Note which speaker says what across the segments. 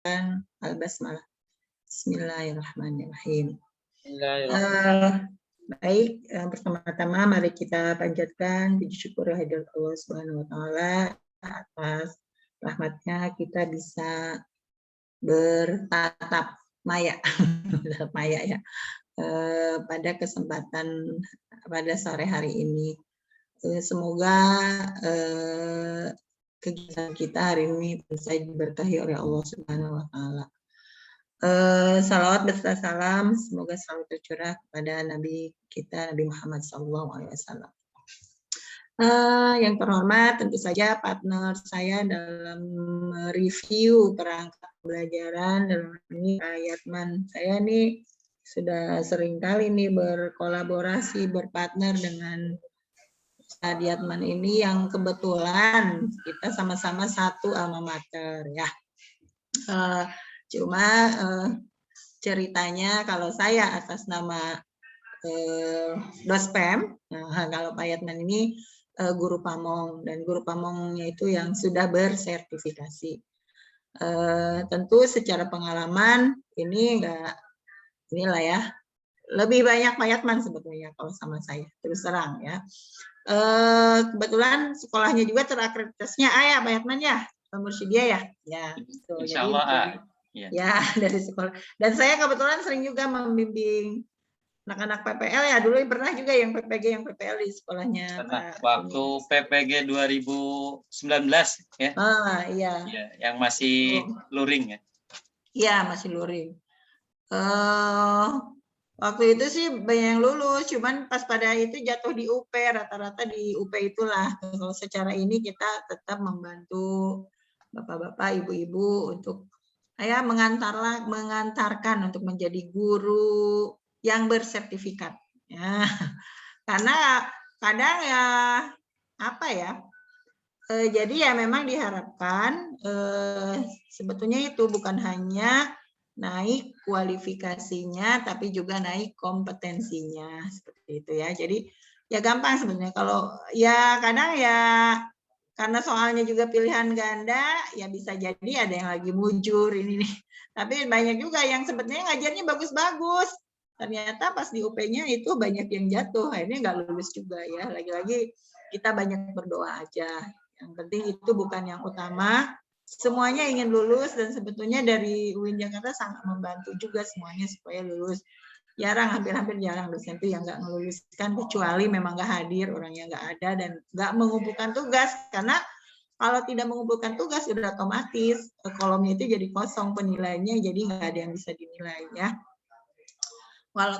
Speaker 1: Al-Basmalah. Bismillahirrahmanirrahim.
Speaker 2: Bismillahirrahmanirrahim.
Speaker 1: Baik, pertama-tama mari kita panjatkan puji syukur kehadirat Allah Subhanahu wa taala atas rahmatnya kita bisa bertatap maya ya pada kesempatan pada sore hari ini. Semoga kegiatan kita hari ini bisa diberkahi oleh Allah Subhanahu wa taala. Salawat beserta salam semoga selalu tercurah kepada Nabi kita Nabi Muhammad SAW. Yang terhormat tentu saja partner saya dalam review perangkat pembelajaran dalam ini Pak Yatman. Saya nih sudah sering kali nih berkolaborasi berpartner dengan Ustadz Yatman ini yang kebetulan kita sama-sama satu alma mater ya. Cuma ceritanya kalau saya atas nama Dospem, nah, kalau Pak Yatman ini guru pamong dan guru pamongnya itu yang sudah bersertifikasi. Tentu secara pengalaman ini inilah ya lebih banyak Pak Yatman sebetulnya kalau sama saya terus terang ya. Kebetulan sekolahnya juga terakreditasinya ya Pak Yatman ya, Mursyidiyah ya. Ya, gitu.
Speaker 2: Insya Allah.
Speaker 1: Ya dari sekolah. Dan saya kebetulan sering juga membimbing anak-anak PPL ya. Dulu pernah juga yang PPG yang PPL di sekolahnya.
Speaker 2: Pak, waktu ini. PPG 2019 ya.
Speaker 1: Iya.
Speaker 2: Ya, yang masih luring ya.
Speaker 1: Iya masih luring. Waktu itu sih banyak yang lulus, cuman pas pada itu jatuh di UP, rata-rata di UP itulah. Kalau secara ini kita tetap membantu bapak-bapak, ibu-ibu untuk mengantarkan untuk menjadi guru yang bersertifikat. Ya. Karena kadang ya apa ya? Jadi ya memang diharapkan sebetulnya itu bukan hanya naik kualifikasinya tapi juga naik kompetensinya seperti itu ya. Jadi ya gampang sebenarnya kalau ya kadang ya karena soalnya juga pilihan ganda ya bisa jadi ada yang lagi mujur ini nih. Tapi banyak juga yang sebetulnya ngajarnya bagus-bagus. Ternyata pas di UP-nya itu banyak yang jatuh, akhirnya nggak lulus juga ya. Lagi-lagi kita banyak berdoa aja. Yang penting itu bukan yang utama. Semuanya ingin lulus dan sebetulnya dari UIN Jakarta sangat membantu juga semuanya supaya lulus. Hampir jarang dosen itu yang nggak meluluskan kecuali memang nggak hadir, orangnya nggak ada dan nggak mengumpulkan tugas. Karena kalau tidak mengumpulkan tugas sudah otomatis kolomnya itu jadi kosong penilaiannya, jadi nggak ada yang bisa dinilai ya.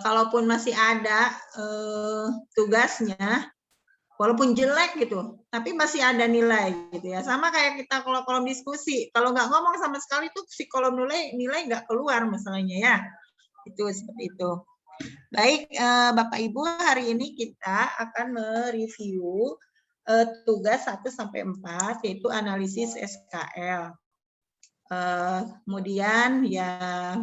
Speaker 1: Kalaupun masih ada tugasnya, walaupun jelek gitu, tapi masih ada nilai gitu ya. Sama kayak kita kalau kolom diskusi, kalau nggak ngomong sama sekali tuh si kolom nilai nggak keluar masalahnya ya. Itu seperti itu. Baik, Bapak Ibu, hari ini kita akan mereview tugas 1-4 yaitu analisis SKL. Kemudian ya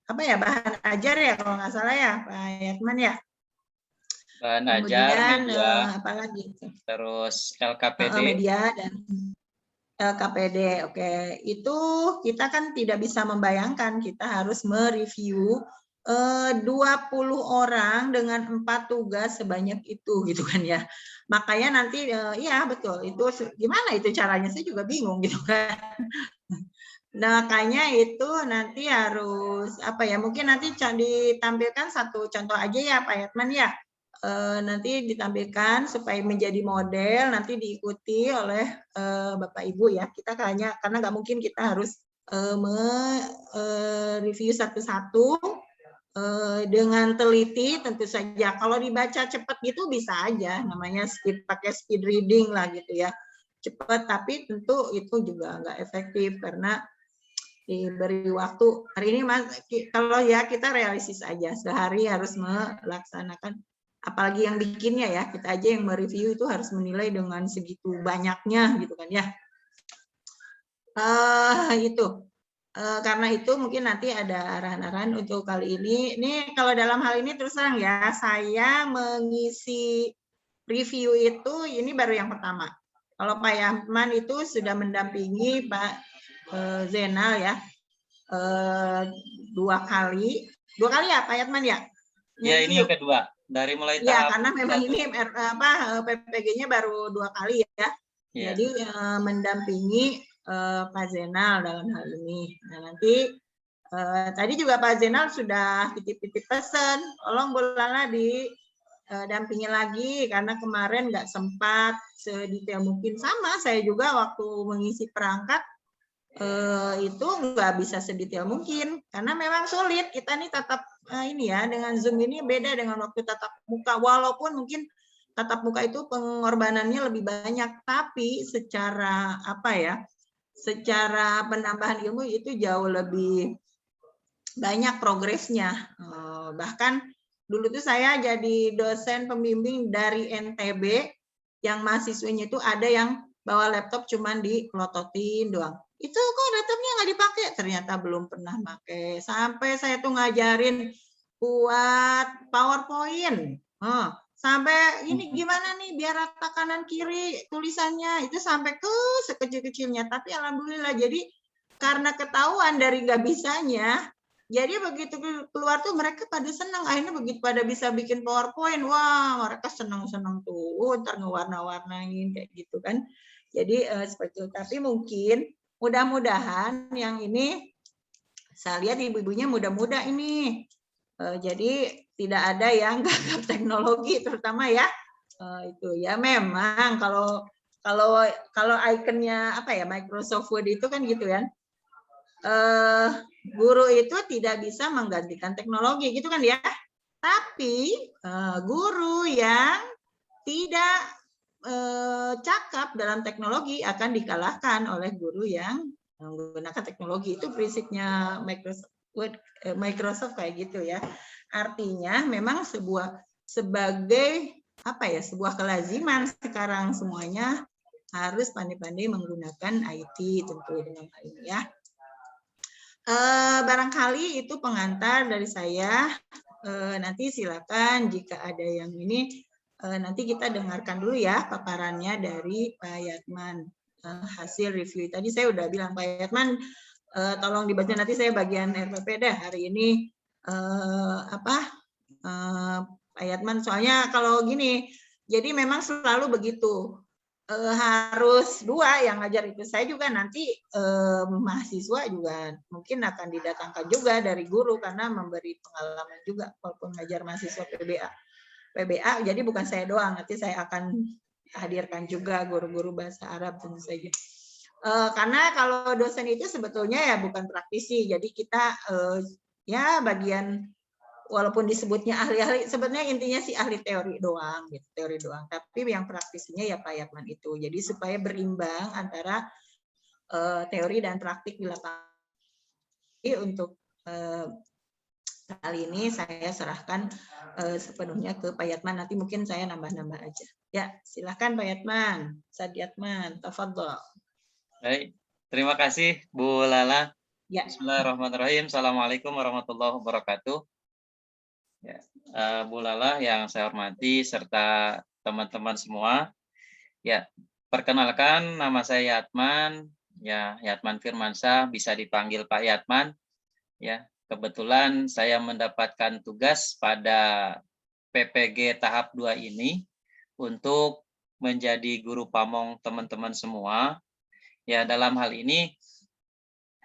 Speaker 1: apa ya bahan ajar ya kalau nggak salah ya Pak Yatman ya.
Speaker 2: Bahan ajar, media,
Speaker 1: apa lagi?
Speaker 2: Terus LKPD.
Speaker 1: Media dan LKPD, oke. Itu kita kan tidak bisa membayangkan kita harus mereview 20 orang dengan 4 tugas sebanyak itu gitu kan ya. Makanya nanti iya betul itu gimana itu caranya saya juga bingung gitu kan. Nah, makanya itu nanti harus apa ya? Mungkin nanti ditampilkan satu contoh aja ya Pak Yatman ya. Nanti ditampilkan supaya menjadi model nanti diikuti oleh Bapak Ibu ya. Kita karena nggak mungkin kita harus review satu-satu dengan teliti tentu saja. Kalau dibaca cepat gitu bisa aja, namanya pakai speed reading lah gitu ya. Cepat tapi tentu itu juga nggak efektif karena diberi waktu. Hari ini kalau ya kita realistis aja, sehari harus melaksanakan apalagi yang bikinnya ya, kita aja yang mereview itu harus menilai dengan segitu banyaknya gitu kan ya. Itu karena itu mungkin nanti ada arahan-arahan untuk kali ini. Ini kalau dalam hal ini terus terang ya, saya mengisi review itu ini baru yang pertama. Kalau Pak Yatman itu sudah mendampingi Pak Zainal ya. eh, 2 kali ya Pak Yatman ya?
Speaker 2: Ya, ini yang
Speaker 1: Nge-review.
Speaker 2: kedua. Dari mulai
Speaker 1: Ya,
Speaker 2: tahap
Speaker 1: karena memang
Speaker 2: 1.
Speaker 1: ini PPG-nya baru 2 kali ya.
Speaker 2: Ya.
Speaker 1: Jadi mendampingi Pak Zainal dalam hal ini. Nah, nanti tadi juga Pak Zainal sudah titip-titip pesan, tolong Bu Lala didampingi lagi karena kemarin nggak sempat sedetail mungkin. Sama, saya juga waktu mengisi perangkat itu nggak bisa sedetail mungkin karena memang sulit. Kita nih tatap ini ya, dengan Zoom ini beda dengan waktu tatap muka, walaupun mungkin tatap muka itu pengorbanannya lebih banyak, tapi secara apa ya, secara penambahan ilmu itu jauh lebih banyak progresnya. Bahkan dulu tuh saya jadi dosen pembimbing dari NTB yang mahasiswanya itu ada yang bawa laptop cuman dipelototin doang. Itu kok laptopnya nggak dipakai? Ternyata belum pernah pakai. Sampai saya tuh ngajarin buat PowerPoint. Sampai ini gimana nih biar rata kanan kiri tulisannya, itu sampai ke sekecil-kecilnya. Tapi alhamdulillah, jadi karena ketahuan dari nggak bisanya, jadi begitu keluar tuh mereka pada senang. Akhirnya begitu pada bisa bikin PowerPoint, wah mereka senang-senang tuh, ntar ngewarna-warnain kayak gitu kan. Jadi seperti itu. Tapi mungkin mudah-mudahan yang ini, saya lihat ibu-ibunya muda-muda ini. Jadi tidak ada yang gagap teknologi, terutama ya itu ya. Memang kalau ikonnya apa ya, Microsoft Word itu kan gitu kan. Guru itu tidak bisa menggantikan teknologi gitu kan ya. Tapi guru yang tidak cakap dalam teknologi akan dikalahkan oleh guru yang menggunakan teknologi. Itu prinsipnya Microsoft kayak gitu ya. Artinya memang sebagai apa ya, sebuah kelaziman sekarang semuanya harus pandai-pandai menggunakan IT tentu dengan hal ini ya. Barangkali itu pengantar dari saya. Nanti silakan jika ada yang ini, nanti kita dengarkan dulu ya paparannya dari Pak Yatman, hasil review. Tadi saya udah bilang Pak Yatman, tolong dibaca, nanti saya bagian RPP dah hari ini. Pak Yatman, soalnya kalau gini, jadi memang selalu begitu. Harus 2 yang ngajar itu. Saya juga nanti mahasiswa juga mungkin akan didatangkan juga dari guru karena memberi pengalaman juga walaupun ngajar mahasiswa PBA. Jadi bukan saya doang, nanti saya akan hadirkan juga guru-guru bahasa Arab tentu saja. Karena kalau dosen itu sebetulnya ya bukan praktisi, jadi kita ya bagian, walaupun disebutnya ahli-ahli, sebenarnya intinya sih ahli teori doang, gitu, teori doang. Tapi yang praktisinya ya Pak Yatman itu. Jadi supaya berimbang antara teori dan praktik di lapangan. Untuk kali ini saya serahkan sepenuhnya ke Pak Yatman. Nanti mungkin saya nambah-nambah aja. Ya, silakan Pak Yatman. Said Yatman, tafadhol.
Speaker 2: Baik, terima kasih Bu Lala.
Speaker 1: Ya.
Speaker 2: Bismillahirrahmanirrahim. Assalamualaikum warahmatullahi wabarakatuh. Ya, Bu Lala yang saya hormati serta teman-teman semua. Ya, perkenalkan nama saya Yatman, ya Yatman Firmansyah, bisa dipanggil Pak Yatman. Ya, kebetulan saya mendapatkan tugas pada PPG tahap 2 ini untuk menjadi guru pamong teman-teman semua. Ya, dalam hal ini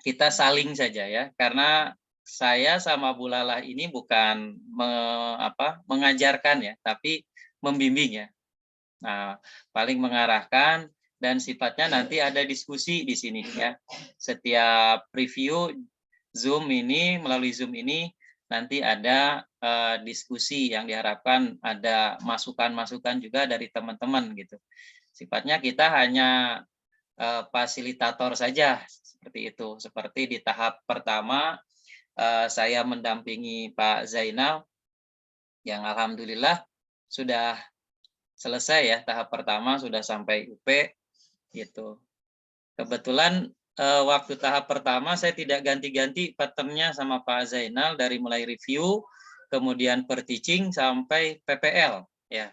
Speaker 2: kita saling saja ya, karena saya sama Bu Lala ini bukan mengajarkan ya, tapi membimbing ya. Nah, paling mengarahkan dan sifatnya nanti ada diskusi di sini ya. Setiap review Zoom ini, melalui Zoom ini nanti ada diskusi yang diharapkan ada masukan-masukan juga dari teman-teman gitu. Sifatnya kita hanya fasilitator saja seperti itu. Seperti di tahap pertama saya mendampingi Pak Zainal yang alhamdulillah sudah selesai ya, tahap pertama sudah sampai UP gitu. Kebetulan waktu tahap pertama saya tidak ganti-ganti patternnya sama Pak Zainal dari mulai review, kemudian per teaching sampai PPL ya.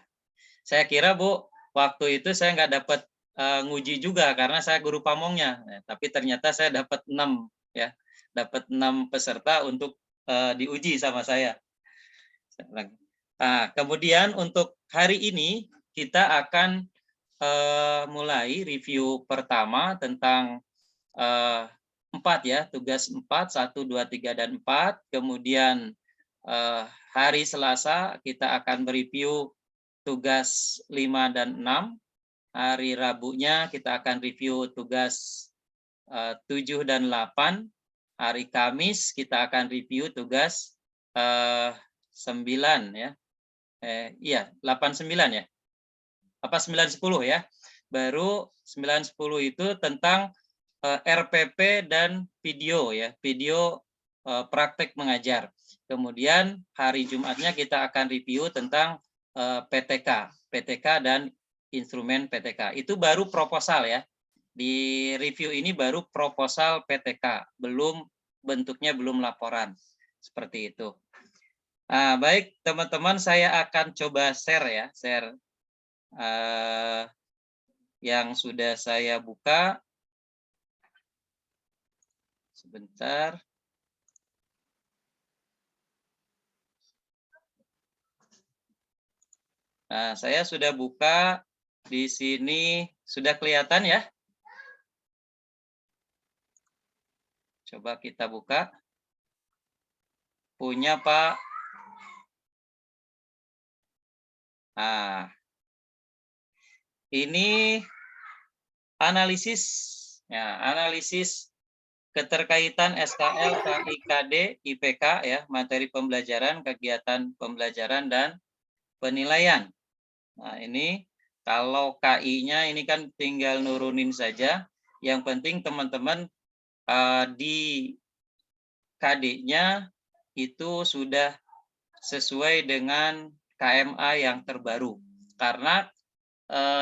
Speaker 2: Saya kira Bu, waktu itu saya nggak dapat nguji juga karena saya guru pamongnya, tapi ternyata saya dapat 6 ya. dapat 6 peserta untuk diuji sama saya. Nah, kemudian untuk hari ini kita akan mulai review pertama tentang 4 ya, tugas 4, 1, 2, 3, dan 4. Kemudian hari Selasa kita akan mereview tugas 5 dan 6. Hari Rabunya kita akan review tugas 7 dan 8. Hari Kamis kita akan review tugas 9 ya. Iya, 8, 9 ya. Apa 9, 10 ya. Baru 9, 10 itu tentang RPP dan video ya. Video praktek mengajar. Kemudian hari Jumatnya kita akan review tentang PTK dan instrumen PTK. Itu baru proposal ya. Di review ini baru proposal PTK, bentuknya belum laporan. Seperti itu. Nah, baik teman-teman, saya akan coba share ya, yang sudah saya buka. Sebentar. Nah, saya sudah buka di sini, sudah kelihatan ya? Coba kita buka. Punya Pak. Nah, ini analisis ya, analisis keterkaitan SKL, KIKD, IPK ya, materi pembelajaran, kegiatan pembelajaran dan penilaian. Nah, ini kalau KI-nya ini kan tinggal nurunin saja. Yang penting teman-teman di KD-nya itu sudah sesuai dengan KMA yang terbaru. Karena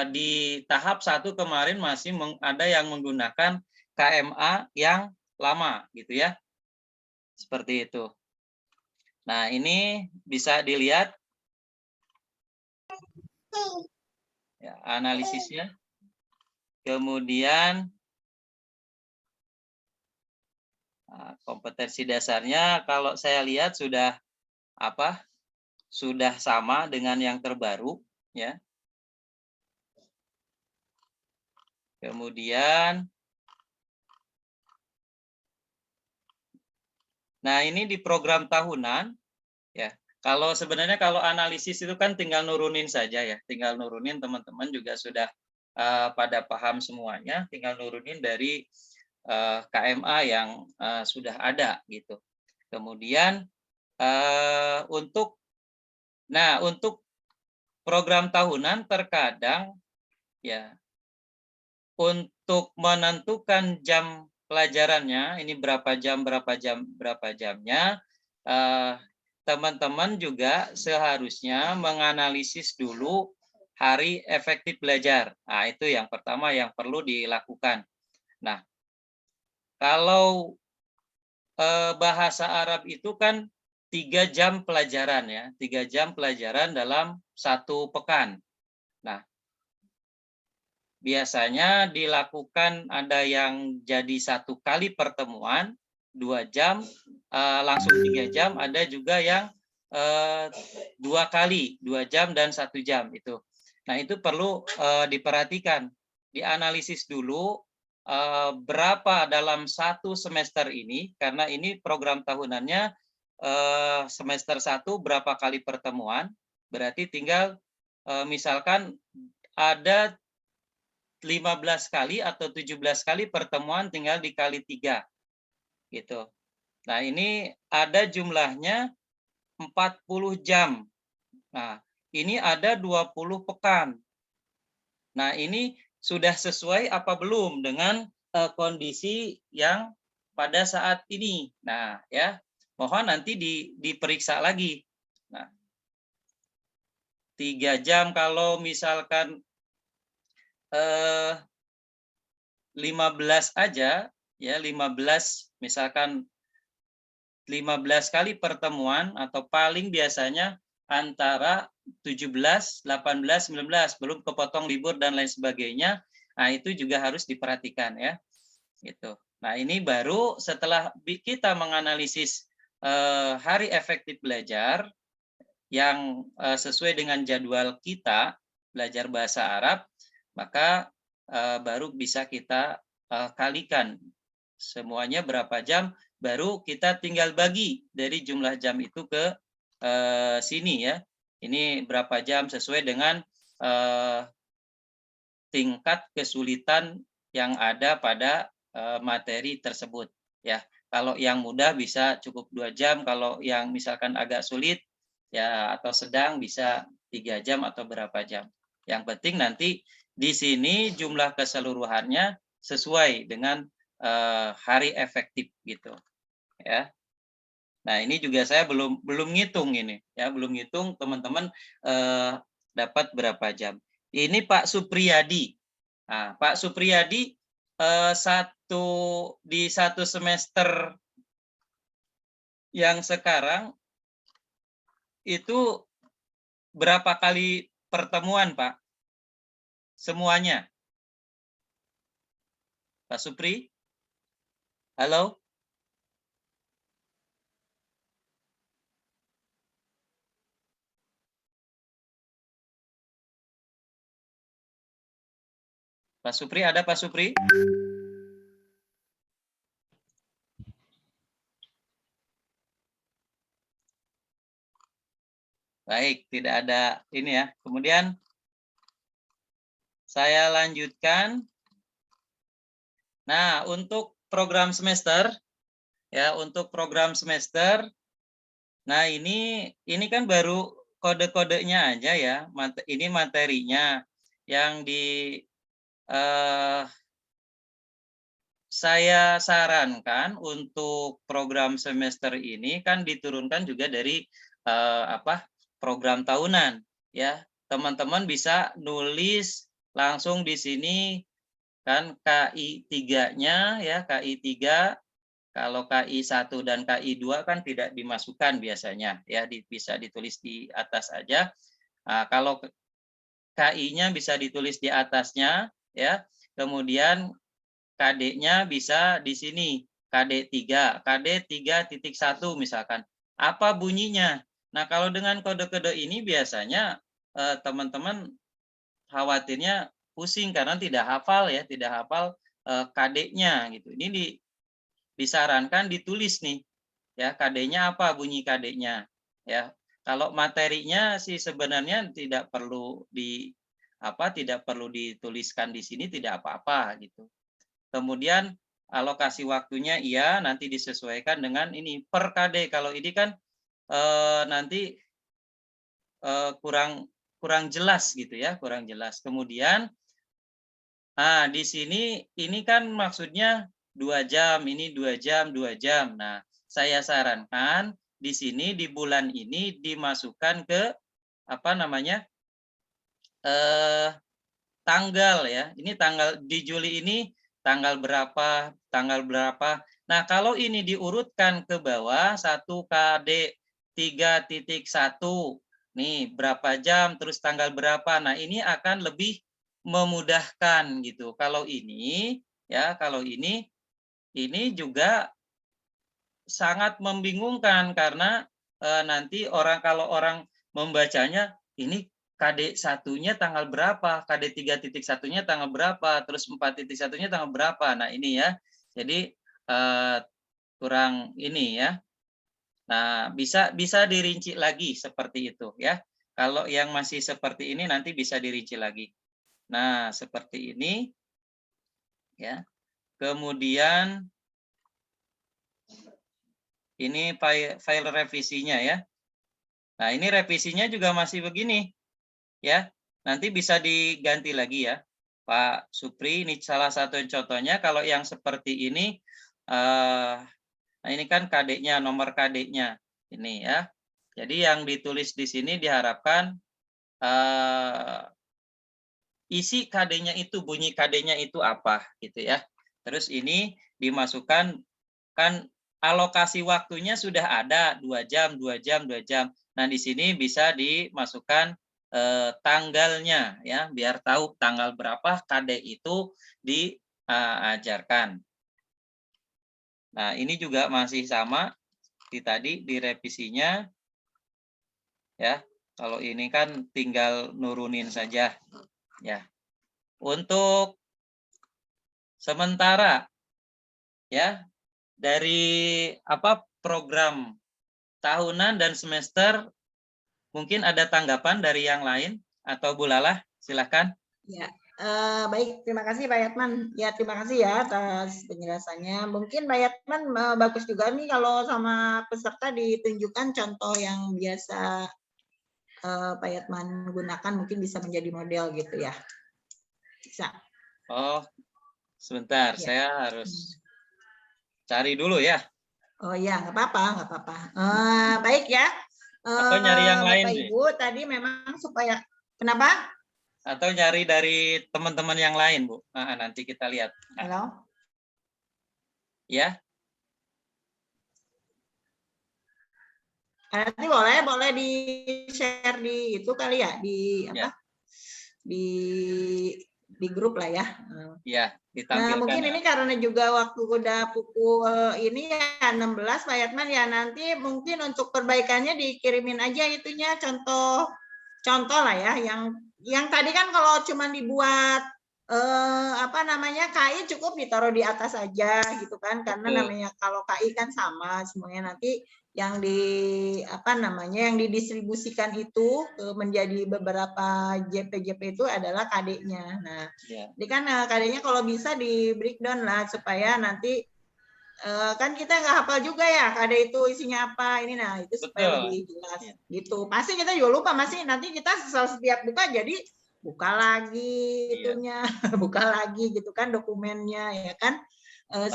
Speaker 2: di tahap 1 kemarin masih ada yang menggunakan KMA yang lama gitu ya. Seperti itu. Nah, ini bisa dilihat ya, analisisnya. Kemudian kompetensi dasarnya kalau saya lihat sudah sudah sama dengan yang terbaru ya. Kemudian nah, ini di program tahunan ya. Kalau sebenarnya kalau analisis itu kan tinggal nurunin saja ya, tinggal nurunin, teman-teman juga sudah pada paham semuanya, tinggal nurunin dari KMA yang sudah ada gitu. Kemudian untuk program tahunan terkadang ya untuk menentukan jam pelajarannya, ini berapa jamnya, teman-teman juga seharusnya menganalisis dulu hari efektif belajar. Nah, itu yang pertama yang perlu dilakukan. Nah, kalau bahasa Arab itu kan 3 jam pelajaran ya, 3 jam pelajaran dalam 1 pekan. Nah, biasanya dilakukan ada yang jadi 1 kali pertemuan 2 jam, langsung 3 jam, ada juga yang 2 kali 2 jam dan 1 jam itu. Nah, itu perlu diperhatikan, dianalisis dulu berapa dalam 1 semester ini, karena ini program tahunannya semester 1 berapa kali pertemuan, berarti tinggal misalkan ada 15 kali atau 17 kali pertemuan, tinggal dikali 3 gitu. Nah, ini ada jumlahnya 40 jam. Nah, ini ada 20 pekan. Nah, ini sudah sesuai apa belum dengan kondisi yang pada saat ini. Nah, ya, mohon nanti diperiksa lagi. Nah, 3 jam kalau misalkan 15 aja ya, 15 misalkan 15 kali pertemuan atau paling biasanya antara 17, 18, 19, belum kepotong libur dan lain sebagainya. Nah, itu juga harus diperhatikan ya. Gitu. Nah, ini baru setelah kita menganalisis hari efektif belajar yang sesuai dengan jadwal kita belajar bahasa Arab, maka baru bisa kita kalikan semuanya berapa jam, baru kita tinggal bagi dari jumlah jam itu ke sini ya. Ini berapa jam sesuai dengan tingkat kesulitan yang ada pada materi tersebut ya. Kalau yang mudah bisa cukup 2 jam, kalau yang misalkan agak sulit ya atau sedang bisa 3 jam atau berapa jam. Yang penting nanti di sini jumlah keseluruhannya sesuai dengan hari efektif gitu ya. Nah, ini juga saya belum ngitung ini ya, belum ngitung teman-teman dapat berapa jam. Ini Pak Supriyadi. Nah, Pak Supriyadi di satu semester yang sekarang itu berapa kali pertemuan, Pak? Semuanya. Pak Supri? Halo? Pak Supri, ada Pak Supri? Baik, tidak ada ini ya. Kemudian saya lanjutkan. Nah, untuk program semester ya, untuk program semester. Nah, ini kan baru kode-kodenya aja ya. Ini materinya yang saya sarankan untuk program semester ini kan diturunkan juga dari program tahunan ya. Teman-teman bisa nulis langsung di sini kan KI 3-nya ya, KI 3. Kalau KI 1 dan KI 2 kan tidak dimasukkan biasanya ya, bisa ditulis di atas aja. Nah, kalau KI-nya bisa ditulis di atasnya ya. Kemudian KD-nya bisa di sini, KD 3, KD 3.1 misalkan. Apa bunyinya? Nah, kalau dengan kode-kode ini biasanya teman-teman khawatirnya pusing karena tidak hafal ya, tidak hafal KD-nya gitu. Ini disarankan ditulis nih. Ya, KD-nya apa bunyi KD-nya? Ya. Kalau materinya sih sebenarnya tidak perlu dituliskan di sini, tidak apa-apa gitu. Kemudian alokasi waktunya iya nanti disesuaikan dengan ini per KD. Kalau ini kan nanti kurang jelas gitu ya, kurang jelas. Kemudian di sini ini kan maksudnya 2 jam, ini 2 jam, 2 jam. Nah, saya sarankan di sini di bulan ini dimasukkan ke apa namanya? Tanggal ya. Ini tanggal di Juli ini tanggal berapa, tanggal berapa. Nah, kalau ini diurutkan ke bawah 1 KD 3.1. Nih, berapa jam terus tanggal berapa. Nah, ini akan lebih memudahkan gitu. Kalau ini ya, kalau ini juga sangat membingungkan karena nanti kalau orang membacanya ini KD 1-nya tanggal berapa, KD 3.1-nya tanggal berapa, terus 4.1-nya tanggal berapa. Nah, ini ya. Jadi kurang ini ya. Nah, bisa dirinci lagi seperti itu ya. Kalau yang masih seperti ini nanti bisa dirinci lagi. Nah, seperti ini ya. Kemudian ini file revisinya ya. Nah, ini revisinya juga masih begini ya. Nanti bisa diganti lagi ya, Pak Supri. Ini salah satu contohnya. Kalau yang seperti ini, nah ini kan KD-nya, nomor KD-nya ini ya. Jadi yang ditulis di sini diharapkan isi KD-nya itu, bunyi KD-nya itu apa gitu ya. Terus ini dimasukkan kan alokasi waktunya sudah ada 2 jam, 2 jam, 2 jam. Nah, di sini bisa dimasukkan tanggalnya ya, biar tahu tanggal berapa KD itu diajarkan. Nah, ini juga masih sama tadi di revisinya ya. Kalau ini kan tinggal nurunin saja ya. Untuk sementara ya dari program tahunan dan semester, mungkin ada tanggapan dari yang lain atau Bu Lala, silakan.
Speaker 1: Ya, baik, terima kasih Pak Yatman. Ya, terima kasih ya atas penjelasannya. Mungkin Pak Yatman bagus juga nih kalau sama peserta ditunjukkan contoh yang biasa Pak Yatman gunakan, mungkin bisa menjadi model gitu ya. Bisa.
Speaker 2: Oh, sebentar,
Speaker 1: Ya.
Speaker 2: saya harus cari dulu ya.
Speaker 1: Oh ya, nggak apa-apa, nggak apa-apa. Baik ya.
Speaker 2: Atau nyari yang lain
Speaker 1: Bapak
Speaker 2: nih.
Speaker 1: Ibu tadi memang supaya kenapa?
Speaker 2: Atau nyari dari teman-teman yang lain, Bu. Nah, nanti kita lihat. Nah,
Speaker 1: Halo.
Speaker 2: ya.
Speaker 1: Nanti boleh di-share di itu kali ya, di apa?
Speaker 2: Ya.
Speaker 1: Di grup lah ya.
Speaker 2: Ya,
Speaker 1: Nah,
Speaker 2: ditampilkan.
Speaker 1: mungkin ini karena juga waktu udah pukul ini ya 16 Pak Yatman ya, nanti mungkin untuk perbaikannya dikirimin aja itunya contoh lah ya, yang tadi kan kalau cuma dibuat apa namanya KI cukup ditaruh di atas aja gitu kan, karena namanya kalau KI kan sama semuanya, nanti yang yang didistribusikan itu menjadi beberapa JP-JP itu adalah KD-nya. Nah, jadi kan KD-nya kalau bisa di breakdown lah supaya nanti kan kita nggak hafal juga ya KD itu isinya apa ini, nah itu supaya lebih jelas gitu. Pasti kita juga lupa, masih nanti kita setiap buka jadi buka lagi itunya, buka lagi gitu kan dokumennya ya kan,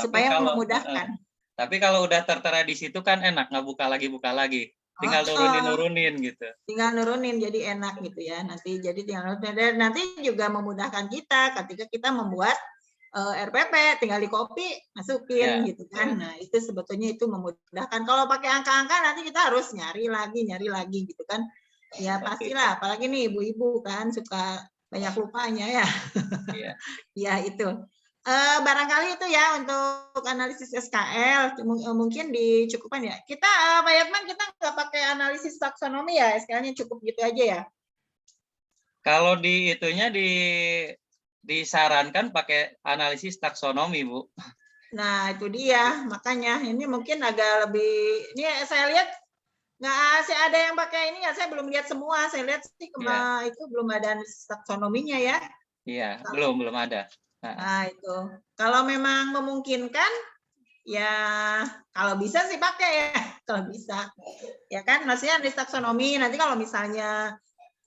Speaker 1: supaya memudahkan.
Speaker 2: Tapi kalau udah tertera di situ kan enak, nggak buka lagi, tinggal nurunin gitu.
Speaker 1: Tinggal nurunin jadi enak gitu ya. Nanti jadi tinggal nurunin, nanti juga memudahkan kita ketika kita membuat RPP, tinggal di copy masukin gitu kan. Nah itu sebetulnya itu memudahkan. Kalau pakai angka-angka nanti kita harus nyari lagi gitu kan. Ya pastilah, apalagi nih ibu-ibu kan suka banyak lupanya ya. Ya itu. Barangkali itu ya untuk analisis SKL mungkin dicukupkan ya. Kita Pak Yatman kita nggak pakai analisis taksonomi ya, SKL-nya cukup gitu aja ya.
Speaker 2: Kalau di itunya disarankan pakai analisis taksonomi, Bu.
Speaker 1: Nah itu dia, makanya ini mungkin agak lebih, ini saya lihat nggak sih ada yang pakai ini ya, saya belum lihat semua, saya lihat sih itu belum ada analisis taksonominya ya.
Speaker 2: Iya, belum ada.
Speaker 1: Nah itu, kalau memang memungkinkan, ya kalau bisa sih pakai ya, kalau bisa. Ya kan, maksudnya analisis taksonomi, nanti kalau misalnya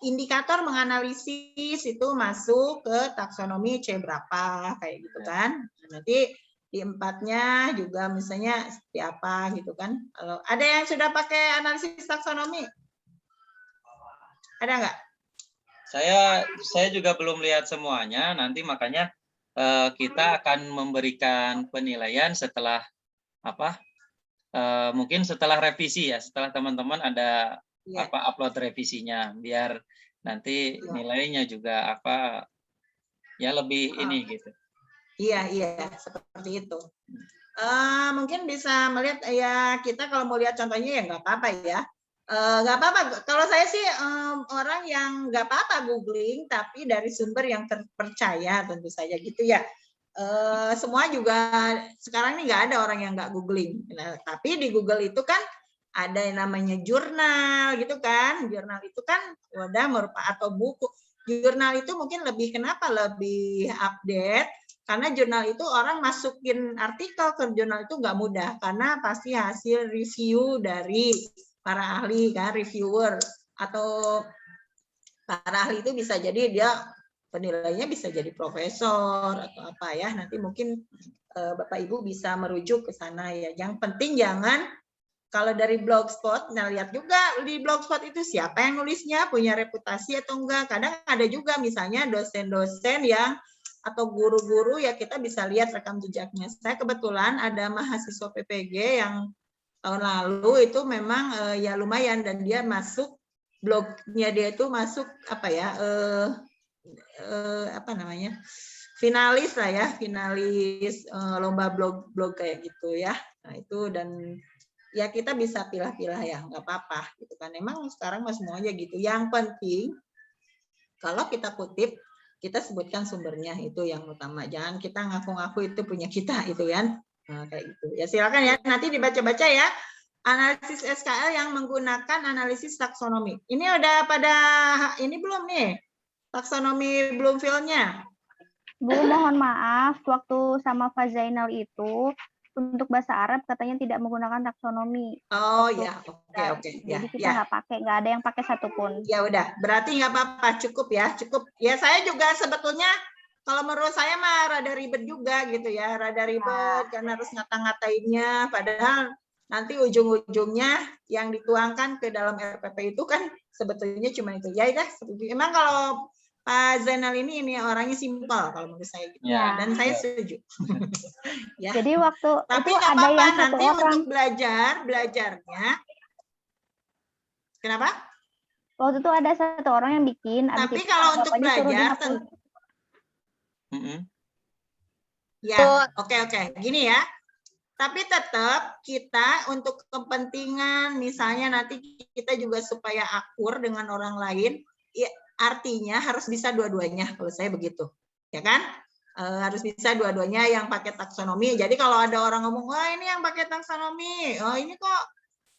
Speaker 1: indikator menganalisis itu masuk ke taksonomi C berapa, kayak gitu kan. Nanti di 4-nya juga misalnya seperti apa gitu kan. Kalau ada yang sudah pakai analisis taksonomi? Ada nggak?
Speaker 2: Saya juga belum lihat semuanya, nanti makanya kita akan memberikan penilaian setelah mungkin setelah revisi ya, setelah teman-teman ada upload revisinya, biar nanti nilainya juga ya lebih ini gitu.
Speaker 1: Iya seperti itu. Mungkin bisa melihat ya, kita kalau mau lihat contohnya ya nggak apa-apa ya. Nggak apa-apa. Kalau saya sih orang yang nggak apa-apa googling, tapi dari sumber yang terpercaya tentu saja gitu ya. Semua juga sekarang ini nggak ada orang yang nggak googling. Nah, tapi di Google itu kan ada yang namanya jurnal gitu kan. Jurnal itu kan udah merupakan atau buku. Jurnal itu mungkin lebih kenapa lebih update, karena jurnal itu orang masukin artikel ke jurnal itu nggak mudah, karena pasti hasil review dari para ahli kan, reviewer, atau para ahli itu bisa jadi dia penilainya bisa jadi profesor atau apa ya, nanti mungkin Bapak Ibu bisa merujuk ke sana ya. Yang penting jangan, kalau dari Blogspot, nah lihat juga di Blogspot itu siapa yang nulisnya, punya reputasi atau enggak. Kadang ada juga misalnya dosen-dosen yang atau guru-guru ya, kita bisa lihat rekam jejaknya. Saya kebetulan ada mahasiswa PPG yang tahun lalu itu memang ya lumayan, dan dia masuk blognya, dia itu masuk apa ya apa namanya, finalis lah ya, finalis lomba blog kayak gitu ya. Nah itu, dan ya kita bisa pilah-pilah ya, nggak apa-apa gitu kan. Emang sekarang mas semuanya gitu. Yang penting kalau kita kutip, kita sebutkan sumbernya, itu yang utama. Jangan kita ngaku-ngaku itu punya kita itu kan. Nah, kayak gitu. Ya silakan ya, nanti dibaca-baca ya. Analisis SKL yang menggunakan analisis taksonomi. Ini udah pada ini belum nih? Taksonomi Bloomfield-nya?
Speaker 3: Bu, mohon maaf, waktu sama Fazainal itu untuk bahasa Arab katanya tidak menggunakan taksonomi.
Speaker 1: Oh ya, oke.
Speaker 3: Jadi kita
Speaker 1: Ya.
Speaker 3: nggak pakai, nggak ada yang pakai satupun.
Speaker 1: Ya udah, berarti nggak apa-apa, cukup ya, cukup. Ya saya juga sebetulnya kalau menurut saya mah rada ribet juga gitu ya, rada ribet karena harus ngata-ngatainnya, padahal nanti ujung-ujungnya yang dituangkan ke dalam RPP itu kan sebetulnya cuma itu. Ya udah, emang kalau Pak Zainal ini orangnya simpel kalau menurut saya gitu.
Speaker 2: Ya.
Speaker 1: Dan saya setuju. Ya.
Speaker 3: Jadi waktu
Speaker 1: Tapi
Speaker 3: itu
Speaker 1: nggak
Speaker 3: ada
Speaker 1: apa-apa,
Speaker 3: yang satu
Speaker 1: nanti
Speaker 3: orang.
Speaker 1: untuk belajarnya. Kenapa?
Speaker 3: Waktu itu ada satu orang yang bikin.
Speaker 1: Tapi kalau untuk belajar, ya, oke. Gini ya. Tapi tetap kita untuk kepentingan, misalnya nanti kita juga supaya akur dengan orang lain, ya, artinya harus bisa dua-duanya, kalau saya begitu. Ya kan? Harus bisa dua-duanya yang pakai taksonomi. Jadi kalau ada orang ngomong, wah ini yang pakai taksonomi, oh ini kok,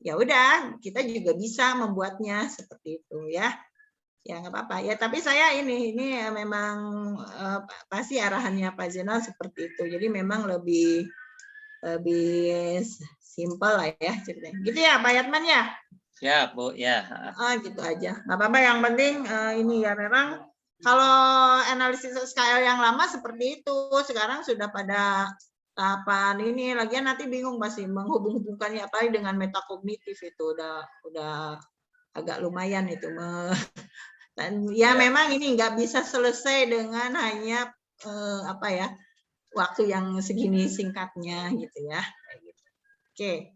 Speaker 1: ya udah, kita juga bisa membuatnya seperti itu ya. Ya nggak apa-apa ya, tapi saya ini memang pasti arahannya Pak Zainal seperti itu, jadi memang lebih simpel lah ya ceritanya, gitu ya Pak Yatman ya.
Speaker 2: Ya Bu, ya.
Speaker 1: Gitu aja, nggak apa-apa, yang penting ini ya, memang kalau analisis SKL yang lama seperti itu, sekarang sudah pada tahapan ini, lagian nanti bingung masih menghubung-hubungkannya apalagi dengan metakognitif, itu udah agak lumayan itu. Dan ya memang ini nggak bisa selesai dengan hanya waktu yang segini singkatnya gitu ya. Oke,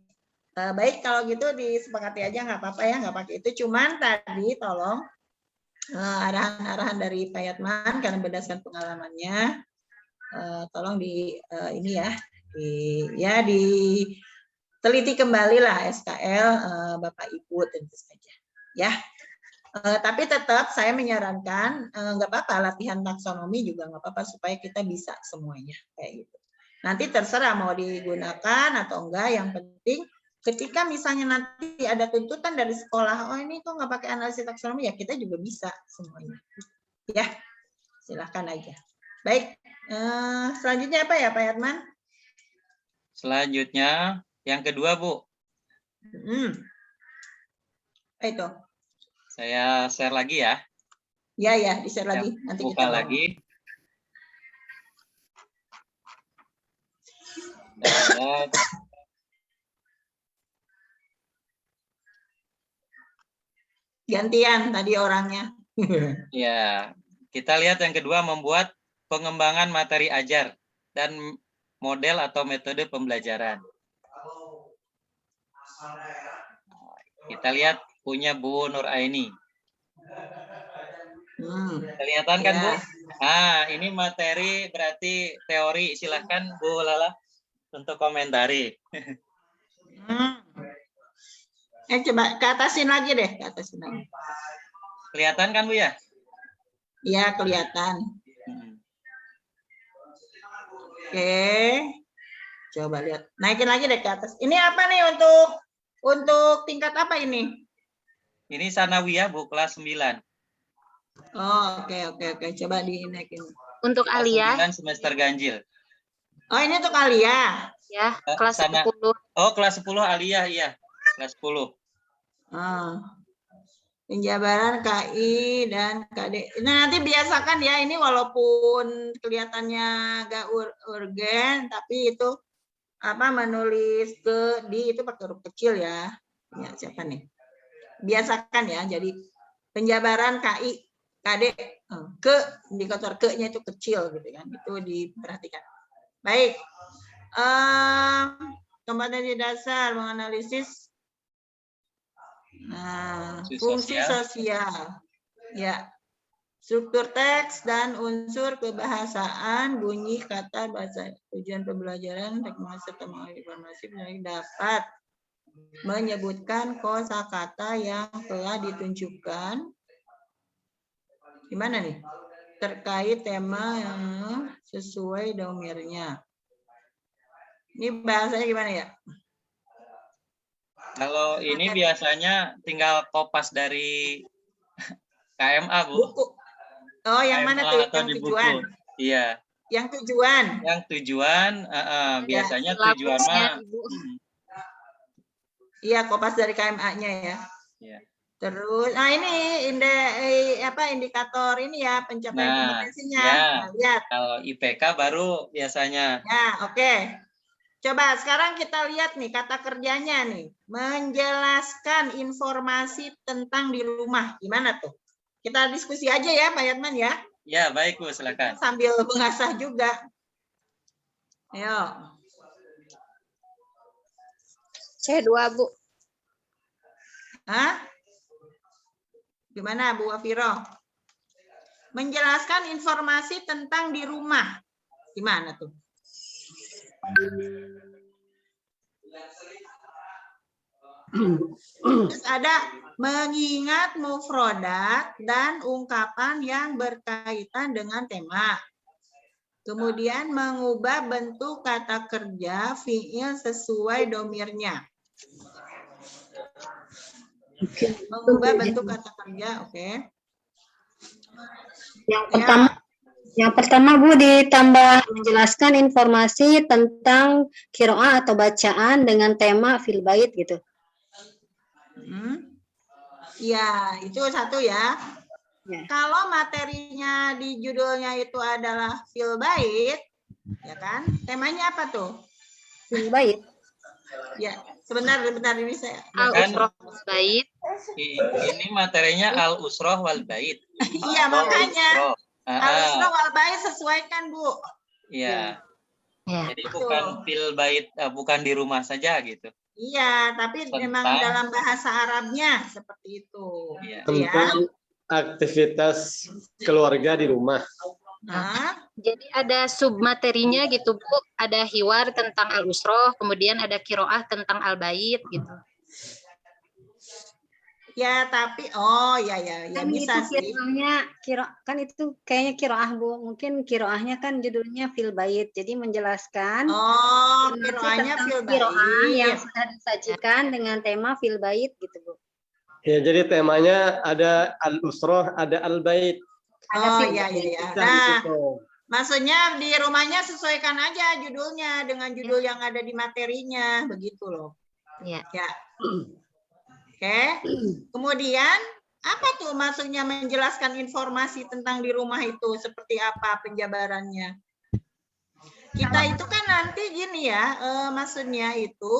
Speaker 1: baik kalau gitu disepakati aja, nggak apa-apa ya, nggak pakai itu. Cuman tadi tolong arahan-arahan dari Pak Yatman karena berdasarkan pengalamannya, tolong diteliti kembali lah SKL Bapak Ibu tentu saja ya. Tapi tetap saya menyarankan nggak apa-apa latihan taksonomi juga nggak apa-apa supaya kita bisa semuanya kayak gitu. Nanti terserah mau digunakan atau enggak, yang penting ketika misalnya nanti ada tuntutan dari sekolah, oh ini kok nggak pakai analisis taksonomi, ya kita juga bisa semuanya. Ya, silahkan aja. Baik, selanjutnya apa ya Pak Yatman?
Speaker 2: Selanjutnya yang kedua Bu.
Speaker 1: Apa itu?
Speaker 2: Saya share lagi ya.
Speaker 1: Ya, di-share lagi. Nanti
Speaker 2: buka
Speaker 1: kita
Speaker 2: lagi. Gantian
Speaker 1: tadi orangnya.
Speaker 2: Ya, kita lihat yang kedua, membuat pengembangan materi ajar dan model atau metode pembelajaran. Kita lihat punya Bu Nur Aini. Kelihatan kan Bu? Nah, ini materi berarti teori. Silahkan Bu Lala untuk komentari.
Speaker 1: Coba ke atasin lagi deh, ke atasin lagi.
Speaker 2: Kelihatan kan Bu ya?
Speaker 1: Iya, kelihatan. Oke. Coba lihat. Naikin lagi deh ke atas. Ini apa nih untuk tingkat apa ini?
Speaker 2: Ini sanawiyah Bu, kelas 9.
Speaker 1: Oh, oke. Coba dinaikin.
Speaker 4: Untuk Alia.
Speaker 2: 9 semester ganjil.
Speaker 1: Oh, ini untuk Alia.
Speaker 4: Ya, kelas 10.
Speaker 2: Oh, kelas 10 Alia, iya. Kelas 10.
Speaker 1: Penjabaran KI dan KD. Nah, nanti biasakan ya, ini walaupun kelihatannya agak urgen, tapi itu menulis di itu pakai huruf kecil ya. Ya, siapa nih? Biasakan ya, jadi penjabaran KI, KD, indikator ke-nya itu kecil gitu kan, itu diperhatikan. Baik, kompetensi dasar menganalisis fungsi sosial. Ya, struktur teks dan unsur kebahasaan, bunyi kata bahasa, tujuan pembelajaran, teknologi serta informasi dapat menyebutkan kosakata yang telah ditunjukkan. Gimana nih? Terkait tema yang sesuai domirnya. Ini bahasanya gimana ya?
Speaker 2: Kalau ini biasanya tinggal kopas dari KMA, Bu.
Speaker 1: Buku. Oh, yang mana tuh?
Speaker 2: atau
Speaker 1: Yang
Speaker 2: di
Speaker 1: tujuan?
Speaker 2: buku. Iya.
Speaker 1: Yang tujuan.
Speaker 2: Yang tujuan, biasanya tujuan mah.
Speaker 1: Iya, kopas dari KMA-nya ya.
Speaker 2: Iya.
Speaker 1: Terus, nah ini indikator ini ya pencapaian kompetensinya.
Speaker 2: Ya.
Speaker 1: Nah, lihat.
Speaker 2: Kalau IPK baru biasanya.
Speaker 1: Ya, oke. Coba sekarang kita lihat nih kata kerjanya nih. Menjelaskan informasi tentang di rumah. Gimana tuh? Kita diskusi aja ya Pak Yatman ya.
Speaker 2: Ya, baik Bu, silakan.
Speaker 1: Sambil mengasah juga. Ayo.
Speaker 4: C2, Bu.
Speaker 1: Hah? Gimana Bu Wafiro? Menjelaskan informasi tentang di rumah. Gimana tuh? Terus ada mengingat mufrodat dan ungkapan yang berkaitan dengan tema. Kemudian mengubah bentuk kata kerja fiil sesuai domirnya. Mengubah bentuk kata kerja, oke.
Speaker 5: Yang pertama Bu, ditambah menjelaskan informasi tentang qiraah atau bacaan dengan tema fil bait gitu.
Speaker 1: Ya, itu satu ya.
Speaker 5: Ya.
Speaker 1: Kalau materinya di judulnya itu adalah fil bait, ya kan? Temanya apa tuh?
Speaker 5: Fil bait.
Speaker 1: Ya, sebentar ini saya.
Speaker 4: Al-Usroh bait.
Speaker 2: Ini materinya al-usroh wal bait.
Speaker 1: Iya, makanya. Al-usroh wal bait sesuaikan, Bu.
Speaker 2: Iya.
Speaker 4: Ya.
Speaker 2: Jadi bukan fil bait, bukan di rumah saja gitu.
Speaker 1: Iya, tapi memang dalam bahasa Arabnya seperti itu.
Speaker 2: Iya.
Speaker 6: Tentang aktivitas keluarga di rumah.
Speaker 4: Jadi ada submaterinya gitu Bu, ada hiwar tentang al-usroh, kemudian ada kiroah tentang al-bait gitu.
Speaker 1: Ya, tapi ya
Speaker 5: Kan
Speaker 1: bisa
Speaker 5: itu
Speaker 1: sih.
Speaker 5: kan itu kayaknya kiroah Bu. Mungkin kiroahnya kan judulnya fil bait. Jadi menjelaskan
Speaker 1: Kiroahnya fil
Speaker 5: kiroah yang
Speaker 1: bait.
Speaker 5: sudah disajikan dengan tema fil bait gitu Bu.
Speaker 6: Ya, jadi temanya ada al-usroh, ada al-bait.
Speaker 1: Iya. Nah, maksudnya di rumahnya sesuaikan aja judulnya dengan judul yang ada di materinya, begitu loh.
Speaker 4: Ya.
Speaker 1: Ya. Oke. Kemudian apa tuh maksudnya menjelaskan informasi tentang di rumah itu seperti apa penjabarannya? Kita itu kan nanti gini ya, maksudnya itu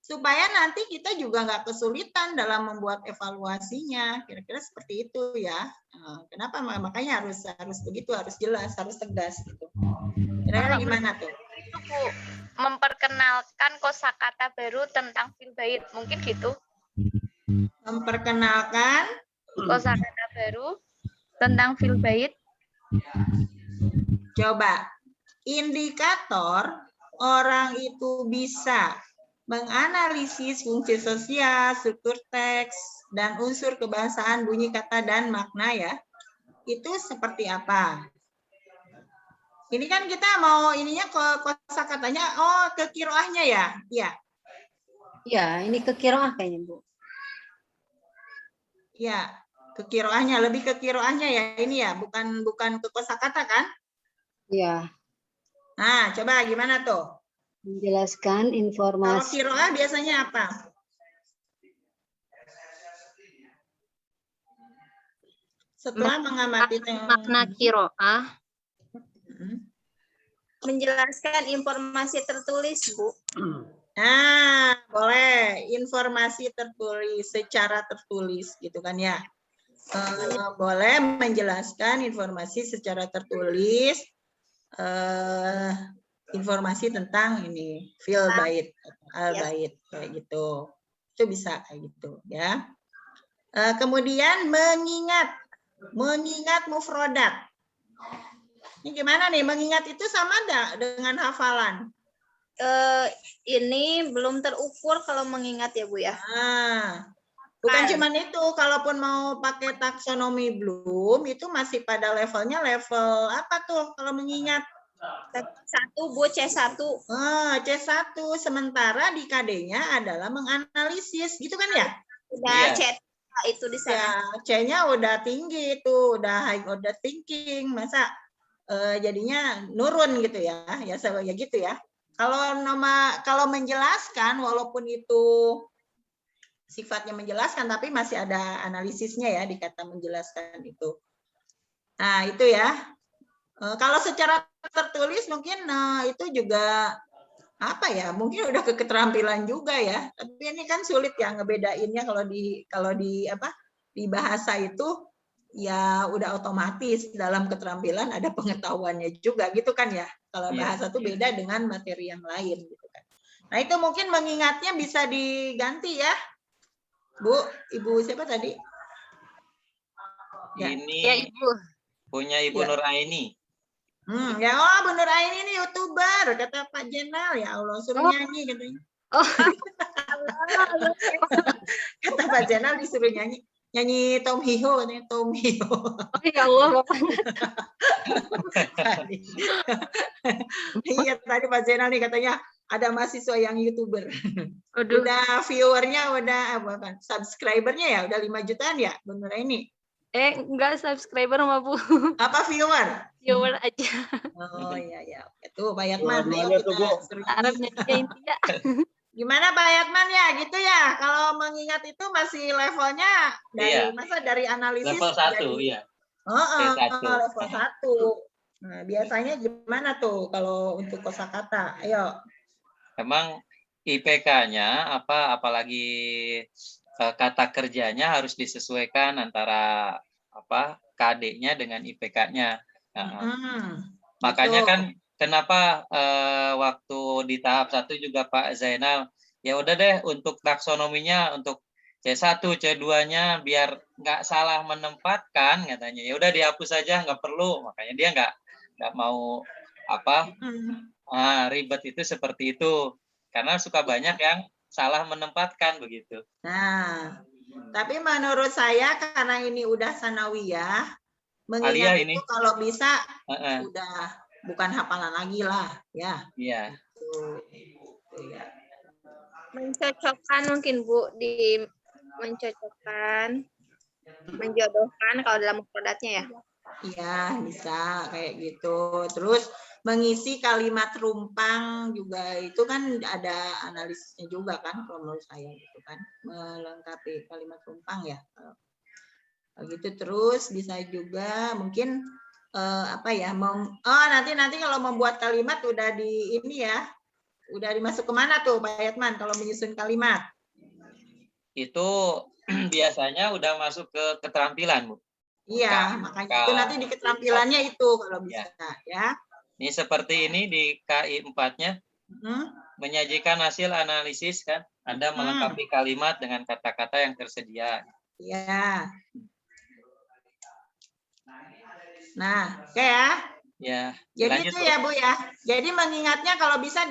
Speaker 1: supaya nanti kita juga nggak kesulitan dalam membuat evaluasinya, kira-kira seperti itu ya. Kenapa? Makanya harus begitu, harus jelas, harus tegas gitu. Kira-kira gimana tuh?
Speaker 7: Itu Bu, memperkenalkan kosakata baru tentang fil bait, mungkin gitu.
Speaker 1: Memperkenalkan
Speaker 7: Kosakata baru tentang fil bait.
Speaker 1: Coba indikator orang itu bisa menganalisis fungsi sosial, struktur teks, dan unsur kebahasaan, bunyi kata, dan makna ya. Itu seperti apa? Ini kan kita mau ininya ke kosakatanya, ke kiroahnya ya? Iya.
Speaker 5: Ya, ini ke kiroah kayaknya Bu.
Speaker 1: Ya, ke kiroahnya, lebih ke kiroahnya ya ini ya, bukan ke kosakata kan?
Speaker 5: Ya.
Speaker 1: Nah, coba gimana tuh?
Speaker 5: Menjelaskan
Speaker 1: Kalau
Speaker 5: informasi.
Speaker 1: kiroah biasanya apa? Setelah mengamati
Speaker 4: Makna kiroah.
Speaker 8: Menjelaskan informasi tertulis, Bu.
Speaker 1: Nah, boleh informasi tertulis secara tertulis gitu kan ya. Boleh menjelaskan informasi secara tertulis, informasi tentang ini fil bait, al bait kayak gitu. Itu bisa kayak gitu ya. Kemudian mengingat mufrodat. Ini gimana nih? Mengingat itu sama enggak dengan hafalan?
Speaker 8: Ini belum terukur kalau mengingat ya Bu ya.
Speaker 1: Bukan cuman itu, kalaupun mau pakai taksonomi Bloom itu masih pada levelnya level apa tuh kalau mengingat?
Speaker 8: Satu Bu, C1.
Speaker 1: C1, sementara di KD-nya adalah menganalisis, gitu kan ya?
Speaker 8: Udah
Speaker 2: Iya.
Speaker 8: C itu di sana.
Speaker 1: Ya, C-nya udah tinggi itu, udah high order thinking, masa jadinya nurun gitu ya? Ya gitu ya. Kalau menjelaskan, walaupun itu sifatnya menjelaskan, tapi masih ada analisisnya ya di kata menjelaskan itu. Nah, itu ya. Kalau secara tertulis mungkin itu juga apa ya? Mungkin udah keterampilan juga ya. Tapi ini kan sulit ya ngebedainnya kalau di bahasa itu ya udah otomatis dalam keterampilan ada pengetahuannya juga gitu kan ya. Kalau bahasa tuh beda dengan materi yang lain gitu kan. Nah, itu mungkin mengingatnya bisa diganti ya. Bu, Ibu siapa tadi?
Speaker 2: Ini
Speaker 4: Ya, Ibu.
Speaker 2: punya Ibu Nuraini.
Speaker 1: Ya, Bu Nuraini ini YouTuber, kata Pak Jenal. Ya Allah, suruh nyanyi katanya. Kata Pak Jenal disuruh nyanyi Tom Hiho, katanya Tom Hiho.
Speaker 4: Ya Allah, Bapak.
Speaker 1: Iya, tadi Pak Jenal nih katanya ada mahasiswa yang YouTuber.
Speaker 4: Aduh.
Speaker 1: Udah viewernya subscribernya ya udah 5 jutaan ya Bu Nuraini.
Speaker 4: Enggak subscriber sama Bu.
Speaker 1: Apa viewer?
Speaker 4: Viewer aja.
Speaker 1: Oh iya. Itu Pak Yatman.
Speaker 6: Dua-duanya tuh, Bu.
Speaker 4: Ya.
Speaker 1: Gimana Pak Yatman ya? Gitu ya. Kalau mengingat itu masih levelnya dari analisis
Speaker 2: Level 1, iya. C1.
Speaker 1: Level 1. Nah, biasanya gimana tuh kalau untuk kosakata? Ayo.
Speaker 2: Emang IPK-nya apalagi kata kerjanya harus disesuaikan antara KD-nya dengan IPK-nya. Makanya kan kenapa waktu di tahap 1 juga Pak Zainal ya udah deh untuk taksonominya untuk C1, C2-nya biar nggak salah menempatkan katanya. Ya udah dihapus saja, nggak perlu. Makanya dia nggak mau ribet itu seperti itu. Karena suka banyak yang salah menempatkan begitu.
Speaker 1: Nah, tapi menurut saya karena ini udah sanawiyah, mengingat
Speaker 2: Alia
Speaker 1: itu
Speaker 2: ini.
Speaker 1: kalau bisa udah bukan hafalan lagi lah, ya.
Speaker 2: Iya.
Speaker 8: Mencocokkan mungkin Bu, mencocokkan, menjodohkan kalau dalam mufradatnya ya.
Speaker 1: Iya, bisa kayak gitu. Terus mengisi kalimat rumpang juga itu kan ada analisisnya juga kan kalau menurut saya gitu kan, melengkapi kalimat rumpang ya. Gitu. Terus bisa juga mungkin nanti kalau membuat kalimat udah udah dimasuk kemana tuh Pak Yatman kalau menyusun kalimat?
Speaker 2: Itu biasanya udah masuk ke keterampilan, Bu.
Speaker 1: Iya, makanya itu nanti di keterampilannya itu kalau bisa ya.
Speaker 2: Ini seperti ini di KI 4-nya menyajikan hasil analisis kan, Anda melengkapi kalimat dengan kata-kata yang tersedia.
Speaker 1: Iya. Nah, oke ya.
Speaker 2: Ya.
Speaker 1: Jadi itu ya Bu ya. Jadi mengingatnya kalau bisa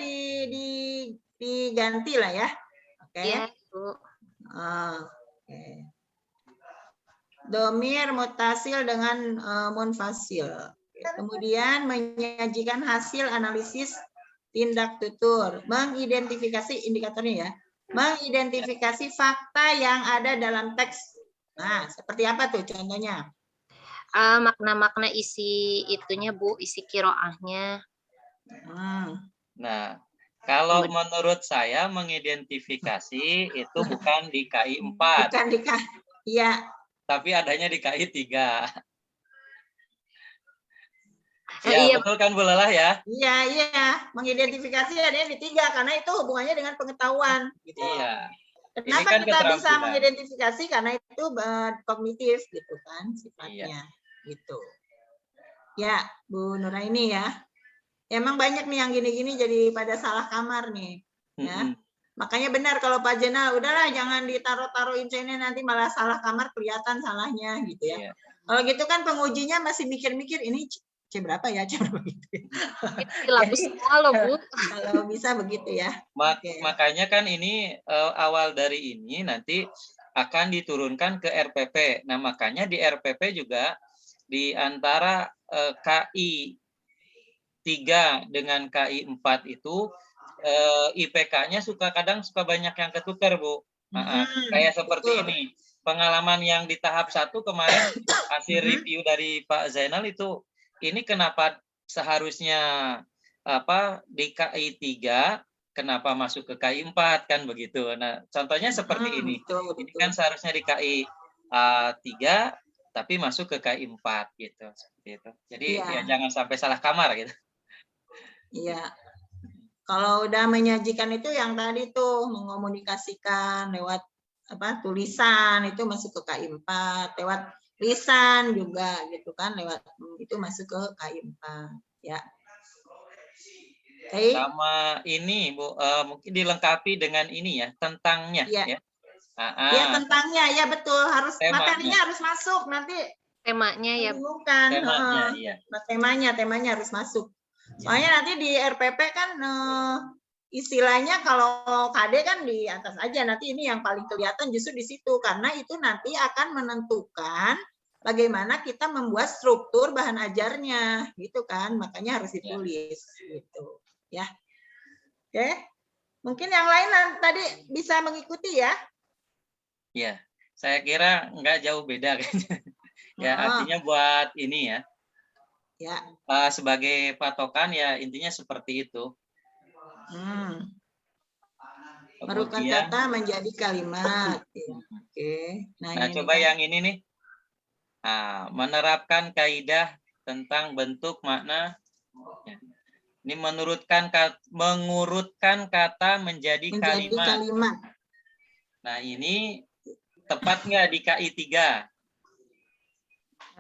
Speaker 1: diganti lah ya. Oke.
Speaker 4: Iya, Bu.
Speaker 1: Oke. Domir mutasil dengan munfasil. Kemudian menyajikan hasil analisis tindak tutur, mengidentifikasi indikatornya ya, mengidentifikasi fakta yang ada dalam teks. Nah, seperti apa tuh contohnya?
Speaker 4: Makna-makna isi itunya Bu, isi kiroahnya.
Speaker 2: Nah, kalau menurut saya mengidentifikasi itu bukan di KI 4.
Speaker 1: Bukan di KI, iya.
Speaker 2: Tapi adanya di KI 3. Ya,
Speaker 4: iya.
Speaker 2: betul kan Bu Lelah ya?
Speaker 1: Iya. Mengidentifikasi adanya di 3 karena itu hubungannya dengan pengetahuan. Gitu.
Speaker 2: Iya.
Speaker 1: Kenapa
Speaker 2: kan
Speaker 1: kita bisa mengidentifikasi? Karena itu kognitif gitu kan sifatnya. Gitu. Ya, Bu Nuraini ya. Emang banyak nih yang gini-gini jadi pada salah kamar nih. Ya. Makanya benar kalau Pak Jenal, udahlah jangan ditaruh-taruhin sini nanti malah salah kamar kelihatan salahnya gitu ya.
Speaker 2: Iya.
Speaker 1: Kalau gitu kan pengujinya masih mikir-mikir ini C berapa ya, C berapa gitu.
Speaker 4: Itu dilapis semua loh, Bu.
Speaker 1: Kalau bisa begitu ya. Oke.
Speaker 2: Makanya kan ini awal dari ini nanti akan diturunkan ke RPP. Nah, makanya di RPP juga di antara KI 3 dengan KI 4 itu IPK-nya kadang suka banyak yang ketukar, Bu. Kayak seperti
Speaker 1: betul.
Speaker 2: ini. Pengalaman yang di tahap 1 kemarin hasil review dari Pak Zainal itu, ini kenapa seharusnya di KI 3 kenapa masuk ke KI 4 kan begitu. Nah, contohnya seperti ini.
Speaker 1: Betul,
Speaker 2: Ini
Speaker 1: betul.
Speaker 2: kan seharusnya di KI 3 tapi masuk ke KI 4 gitu, seperti itu. Jadi
Speaker 1: Iya.
Speaker 2: ya jangan sampai salah kamar gitu.
Speaker 1: Iya. Kalau udah menyajikan itu yang tadi tuh mengomunikasikan lewat tulisan itu masuk ke KI 4, lewat lisan juga gitu kan, lewat itu masuk ke KI 4 ya. Oke.
Speaker 2: Sama ini Bu, mungkin dilengkapi dengan ini ya, tentangnya
Speaker 1: Iya.
Speaker 2: ya.
Speaker 1: Iya, tentangnya ya betul, harus
Speaker 2: Temanya.
Speaker 1: materinya harus masuk nanti.
Speaker 4: Temanya ya.
Speaker 1: Bingungan.
Speaker 2: Temanya iya.
Speaker 1: Temanya harus masuk. Soalnya nanti di RPP kan istilahnya kalau KD kan di atas aja, nanti ini yang paling kelihatan justru di situ karena itu nanti akan menentukan bagaimana kita membuat struktur bahan ajarnya gitu kan, makanya harus ditulis gitu ya. Oke. Mungkin yang lain tadi bisa mengikuti ya.
Speaker 2: Iya. Saya kira nggak jauh beda kayaknya. Ya, artinya buat ini ya.
Speaker 1: Ya.
Speaker 2: Sebagai patokan ya intinya seperti itu.
Speaker 1: Merubah kata menjadi kalimat. Ya. Oke.
Speaker 2: Nah, coba yang ini nih. Menerapkan kaidah tentang bentuk makna. Ini mengurutkan kata menjadi kalimat. Nah, ini tepat nggak di KI 3?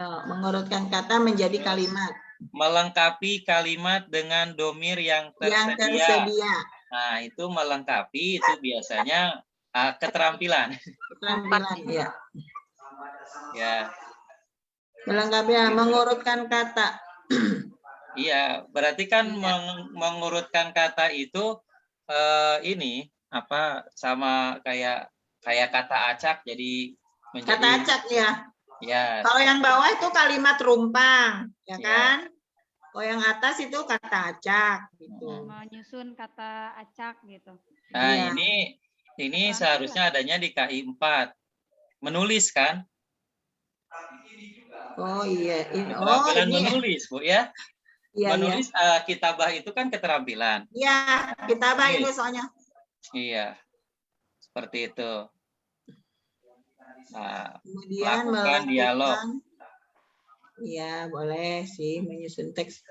Speaker 1: Mengurutkan kata menjadi kalimat.
Speaker 2: Melengkapi kalimat dengan domir yang tersedia. Nah, itu melengkapi itu biasanya keterampilan.
Speaker 1: Keterampilan, ya.
Speaker 2: Ya.
Speaker 1: Melengkapi, mengurutkan kata.
Speaker 2: Iya, berarti kan mengurutkan kata itu ini sama kayak kata acak jadi menjadi
Speaker 1: kata acak ya.
Speaker 2: Ya.
Speaker 1: Kalau yang bawah itu kalimat rumpang, ya kan? Kalau yang atas itu kata acak gitu.
Speaker 9: Menyusun kata acak gitu.
Speaker 2: Nah, ini seharusnya adanya di KI 4. Menulis kan?
Speaker 1: Oh iya,
Speaker 2: Keterampilan menulis, Bu ya.
Speaker 1: Iya,
Speaker 2: menulis kitabah itu kan keterampilan.
Speaker 1: Iya, kitabah itu soalnya.
Speaker 2: Iya. Seperti itu. Nah,
Speaker 1: kemudian
Speaker 2: melakukan dialog.
Speaker 1: Iya, boleh sih menyusun teks.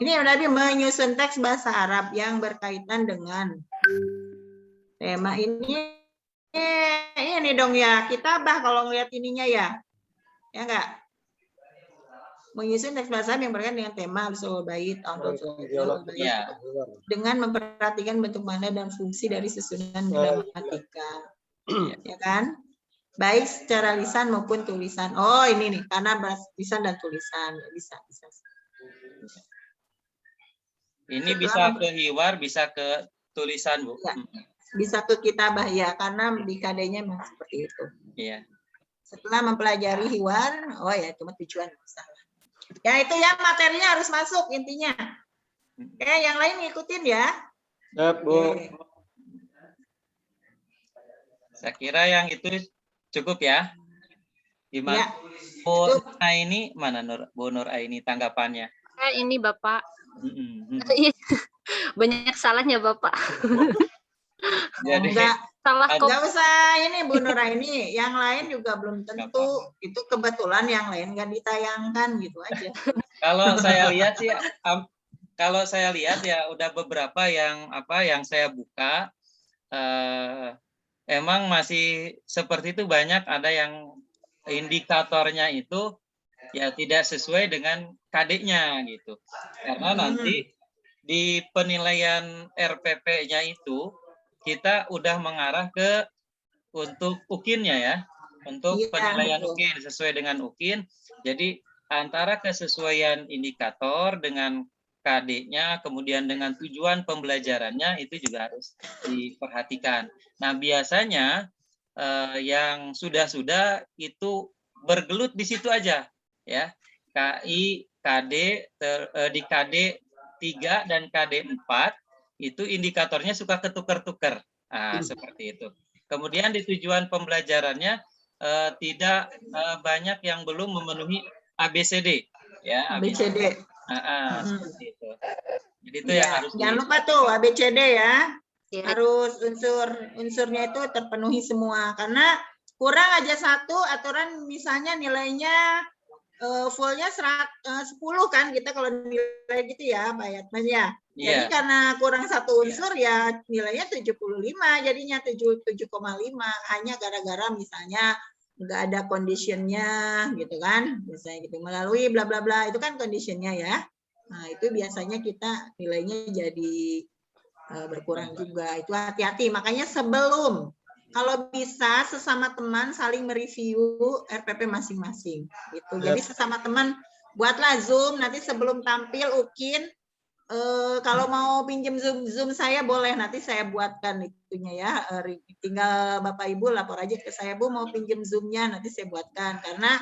Speaker 1: Ini tadi menyusun teks bahasa Arab yang berkaitan dengan tema ini. Ini dong ya, kitabah kalau ngeliat ininya ya. Ya enggak? Menyusun teks bahasa Arab yang berkaitan dengan tema usul bait dengan memperhatikan bentuk makna dan fungsi dari susunan gramatika. Ya kan? Baik secara lisan maupun tulisan. Oh, ini nih, karena lisan dan tulisan. Bisa.
Speaker 2: Ini bisa ke hiwar, bisa ke tulisan, Bu.
Speaker 1: Ya, bisa ke kitabah ya, karena di KD-nya memang seperti itu.
Speaker 2: Iya.
Speaker 1: Setelah mempelajari hiwar, oh ya, cuma tujuan. Ya, itu ya materinya harus masuk intinya. Oke, yang lain ngikutin ya.
Speaker 6: Siap, Bu.
Speaker 2: Saya kira yang itu cukup ya. Gimana?
Speaker 1: Ya,
Speaker 2: Bu Aini, mana Bu Nur Aini tanggapannya?
Speaker 4: Ini Bapak. Banyak salahnya Bapak.
Speaker 2: Jadi
Speaker 1: enggak usah ini Bu Nur Aini, yang lain juga belum tentu. Itu kebetulan yang lain nggak ditayangkan gitu aja.
Speaker 2: Kalau saya lihat ya udah beberapa yang saya buka emang masih seperti itu, banyak ada yang indikatornya itu ya tidak sesuai dengan KD-nya gitu. Karena nanti di penilaian RPP-nya itu kita udah mengarah ke untuk UKIN-nya ya. Untuk
Speaker 1: Iya,
Speaker 2: penilaian
Speaker 1: betul.
Speaker 2: UKIN sesuai dengan UKIN. Jadi antara kesesuaian indikator dengan KD-nya, kemudian dengan tujuan pembelajarannya itu juga harus diperhatikan. Nah, biasanya yang sudah-sudah itu bergelut di situ aja, ya. KI, KD, di KD 3 dan KD 4 itu indikatornya suka ketukar-tukar. Nah, seperti itu. Kemudian di tujuan pembelajarannya tidak banyak yang belum memenuhi ABCD, ya.
Speaker 1: ABCD.
Speaker 2: Seperti itu. Jadi itu
Speaker 1: Ya,
Speaker 2: yang harus
Speaker 1: jangan lupa tuh ABCD ya.
Speaker 4: Ya.
Speaker 1: Harus unsurnya itu terpenuhi semua, karena kurang aja satu aturan, misalnya nilainya fullnya 10 kan kita kalau nilai gitu ya Pak Yatman ya. Jadi karena kurang satu unsur ya nilainya 75, jadinya 7,5 hanya gara-gara misalnya nggak ada conditionnya gitu kan, misalnya gitu, melalui bla bla bla, itu kan conditionnya ya. Nah itu biasanya kita nilainya jadi berkurang juga. Itu hati-hati, makanya sebelum, kalau bisa sesama teman saling mereview RPP masing-masing gitu. Jadi sesama teman buatlah Zoom, nanti sebelum tampil UKIN, kalau mau pinjam Zoom saya boleh, nanti saya buatkan itunya ya. Tinggal Bapak Ibu lapor aja ke saya, Bu mau pinjam Zoom-nya, nanti saya buatkan. Karena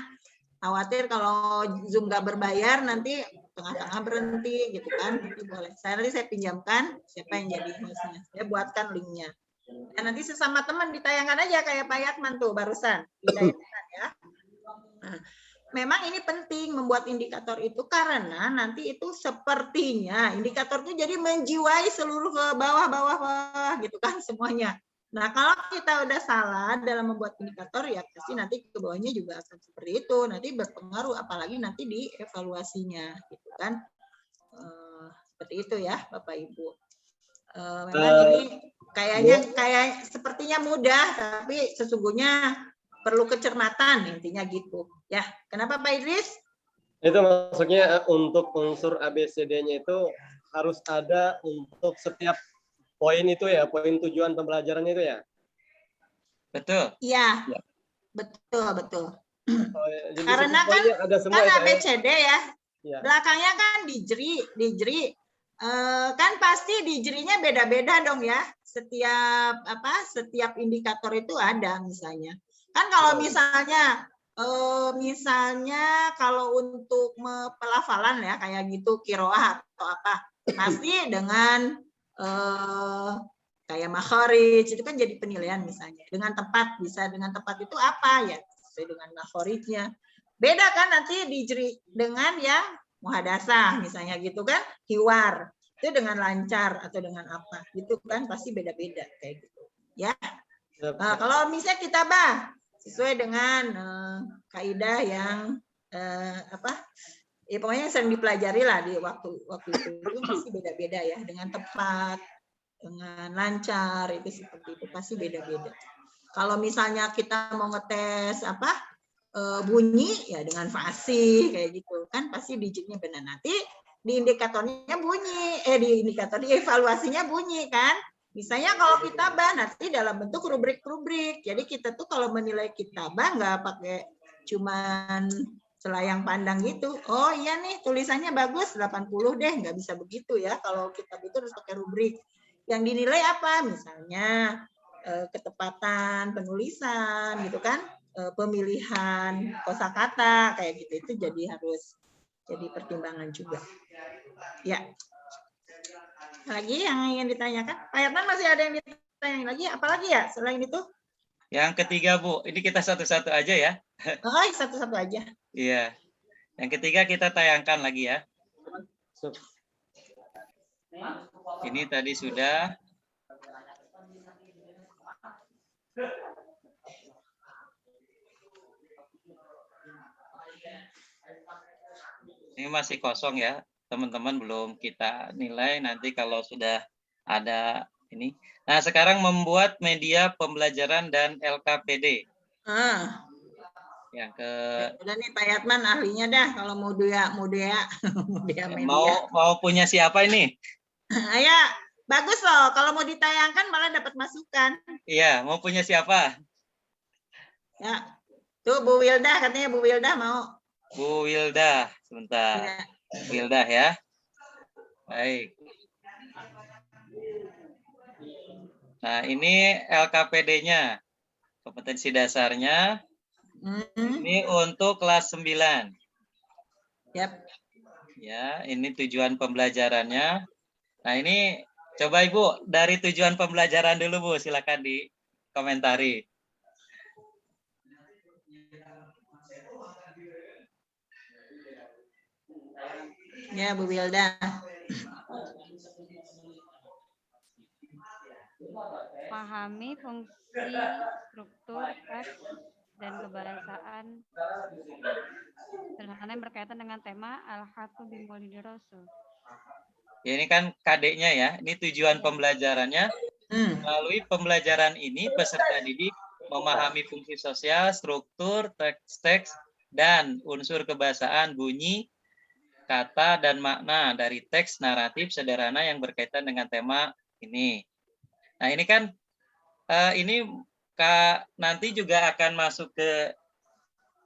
Speaker 1: khawatir kalau Zoom nggak berbayar nanti tengah-tengah berhenti gitu kan. Nanti boleh. Nanti saya pinjamkan, siapa yang jadi hostnya, saya buatkan linknya. Dan nanti sesama teman ditayangkan aja kayak Pak Yatman tuh barusan. Ditayangkan ya. Nah, memang ini penting membuat indikator itu karena nanti itu sepertinya indikator itu jadi menjiwai seluruh ke bawah gitu kan semuanya. Nah kalau kita udah salah dalam membuat indikator ya pasti nanti ke bawahnya juga akan seperti itu. Nanti berpengaruh apalagi nanti di evaluasinya gitu kan. Seperti itu ya Bapak Ibu. Memang ini kayak sepertinya mudah tapi sesungguhnya perlu kecermatan intinya gitu ya. Kenapa Pak Idris?
Speaker 6: Itu maksudnya untuk unsur ABCD-nya itu harus ada untuk setiap poin itu ya, poin tujuan pembelajarannya itu ya.
Speaker 2: Betul.
Speaker 1: Iya. Betul.
Speaker 6: Oh, ya. Jadi
Speaker 1: karena kan
Speaker 6: ada semua
Speaker 1: kan ABCD ya. Belakangnya kan dijeri. Kan pasti dijerinya beda-beda dong ya. Setiap indikator itu ada misalnya. Kan kalau misalnya kalau untuk pelafalan ya kayak gitu kiroah atau apa pasti dengan kayak makharij itu kan jadi penilaian misalnya dengan tepat, bisa dengan tepat itu apa ya sesuai dengan makharijnya. Beda kan nanti dijeri dengan yang muhadasah misalnya gitu kan, hiwar itu dengan lancar atau dengan apa gitu kan pasti beda-beda kayak gitu ya. Nah, kalau misalnya kitabah sesuai dengan kaidah yang ya pokoknya yang sering dipelajari lah di waktu itu pasti beda-beda ya, dengan tepat, dengan lancar itu seperti itu pasti beda-beda. Kalau misalnya kita mau ngetes bunyi ya dengan fasih kayak gitu kan pasti digitnya benar, nanti di indikatornya bunyi di evaluasinya bunyi kan. Misalnya kalau kitabah nanti dalam bentuk rubrik-rubrik. Jadi kita tuh kalau menilai kitabah nggak pakai cuman selayang pandang gitu. Oh iya nih tulisannya bagus 80 deh, nggak bisa begitu ya. Kalau kitab itu harus pakai rubrik. Yang dinilai apa? Misalnya ketepatan penulisan gitu kan, pemilihan kosakata kayak gitu, itu jadi harus jadi pertimbangan juga. Ya. Lagi yang ingin ditanyakan? Pak Yatman masih ada yang ditanyakan lagi? Apalagi ya selain itu?
Speaker 2: Yang ketiga Bu, ini kita satu-satu aja ya.
Speaker 1: Oh, satu-satu aja.
Speaker 2: Iya. Yang ketiga kita tayangkan lagi ya. Ini tadi sudah. Ini masih kosong ya. Teman-teman belum kita nilai, nanti kalau sudah ada ini. Nah, sekarang membuat media pembelajaran dan LKPD. Yang
Speaker 1: udah nih Pak Yatman ahlinya dah kalau mau dia media.
Speaker 2: Mau punya siapa ini?
Speaker 1: Ya, Bagus loh, kalau mau ditayangkan malah dapat masukan.
Speaker 2: Iya, mau punya siapa?
Speaker 1: Ya, tuh Bu Wilda katanya Bu Wilda mau.
Speaker 2: Bu Wilda, sebentar.
Speaker 1: Ya.
Speaker 2: Bu Wilda ya. Baik. Nah, ini LKPD-nya. Kompetensi dasarnya. Ini untuk kelas 9.
Speaker 1: Yap.
Speaker 2: Ya, ini tujuan pembelajarannya. Nah, ini coba Ibu dari tujuan pembelajaran dulu Bu, silakan dikomentari.
Speaker 1: Ya, Bu Wilda.
Speaker 9: Pahami fungsi, struktur, teks, dan kebahasaan sederhana yang berkaitan dengan tema Al-Haqqu Bimaulidir Rasul.
Speaker 2: Ya, ini kan KD-nya ya. Ini tujuan pembelajarannya. Melalui pembelajaran ini peserta didik memahami fungsi sosial, struktur, teks, dan unsur kebahasaan, bunyi, kata, dan makna dari teks naratif sederhana yang berkaitan dengan tema ini. Nah, ini kan ini nanti juga akan masuk ke,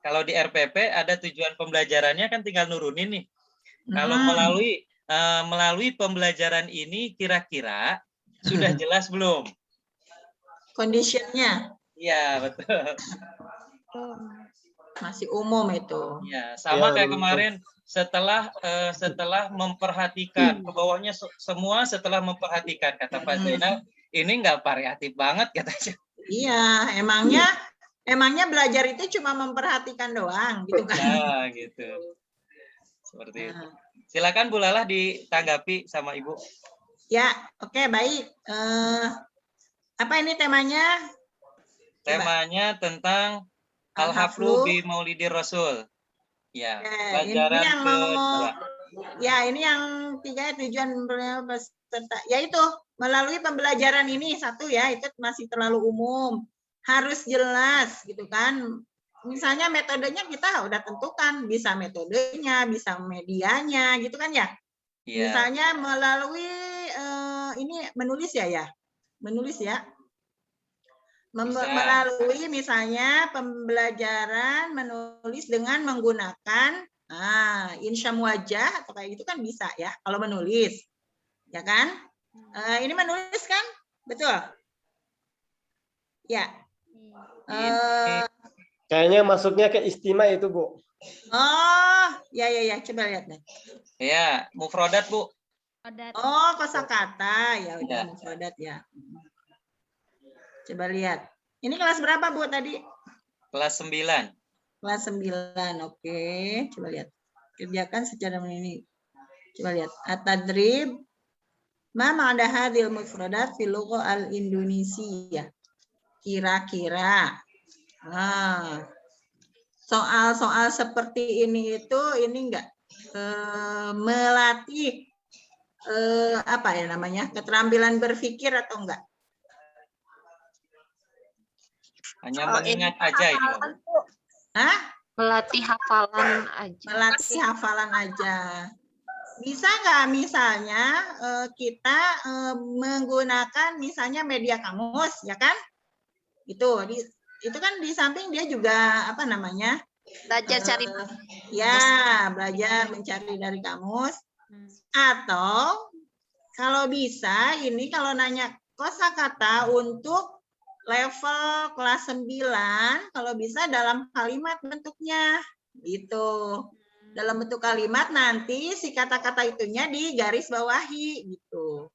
Speaker 2: kalau di RPP ada tujuan pembelajarannya kan tinggal nurunin nih. Kalau melalui pembelajaran ini kira-kira sudah jelas belum?
Speaker 1: Conditionnya.
Speaker 2: Iya, betul.
Speaker 1: Masih umum itu.
Speaker 2: Ya, sama kayak kemarin setelah memperhatikan, ke bawahnya semua setelah memperhatikan, kata Pak Zainal, ini nggak variatif banget katanya.
Speaker 1: Iya, emangnya belajar itu cuma memperhatikan doang gitu kan.
Speaker 2: Nah, gitu. Seperti itu. Silakan Bu Lala ditanggapi sama Ibu.
Speaker 1: Ya, oke, baik. Apa ini temanya?
Speaker 2: Temanya tentang Al-Haflu Bimaulidir Rasul. Ya, pelajaran
Speaker 1: ini yang
Speaker 2: kedua.
Speaker 1: Ya, ini yang 3 tujuan peserta. Yaitu melalui pembelajaran ini satu ya, itu masih terlalu umum. Harus jelas gitu kan. Misalnya metodenya kita udah tentukan, bisa metodenya, bisa medianya gitu kan ya.
Speaker 2: Yeah.
Speaker 1: Misalnya melalui ini menulis ya. Menulis ya. Melalui misalnya pembelajaran menulis dengan menggunakan insyam wajah atau kayak gitu kan bisa ya kalau menulis. Ya kan? Ini menulis kan? Betul? Ya.
Speaker 6: Kayaknya masuknya ke istimewa itu, Bu.
Speaker 1: Oh, ya. Coba lihat deh.
Speaker 2: Ya, mufrodat, Bu.
Speaker 1: Oh, kosakata. Ya udah, mufrodat ya. Coba lihat. Ini kelas berapa, Bu, tadi?
Speaker 2: Kelas 9.
Speaker 1: Kelas 9, oke. Coba lihat. Kerjakan secara ini. Coba lihat. At-tadrib. Ma ma'ada hadhil mufrodat fil lugha al-Indonesia. Kira-kira. Soal-soal seperti ini itu enggak melatih apa ya namanya, keterampilan berpikir atau enggak?
Speaker 2: Hanya mengingat aja itu.
Speaker 1: Hah?
Speaker 4: Melatih hafalan aja.
Speaker 1: Melatih hafalan aja. Bisa nggak misalnya kita menggunakan misalnya media kamus, ya kan? Itu kan di samping dia juga apa namanya?
Speaker 8: Belajar cari.
Speaker 1: Ya, belajar mencari dari kamus. Atau kalau bisa ini kalau nanya kosakata untuk level kelas 9, kalau bisa dalam kalimat bentuknya gitu. Dalam bentuk kalimat nanti si kata-kata itunya digaris bawahi gitu.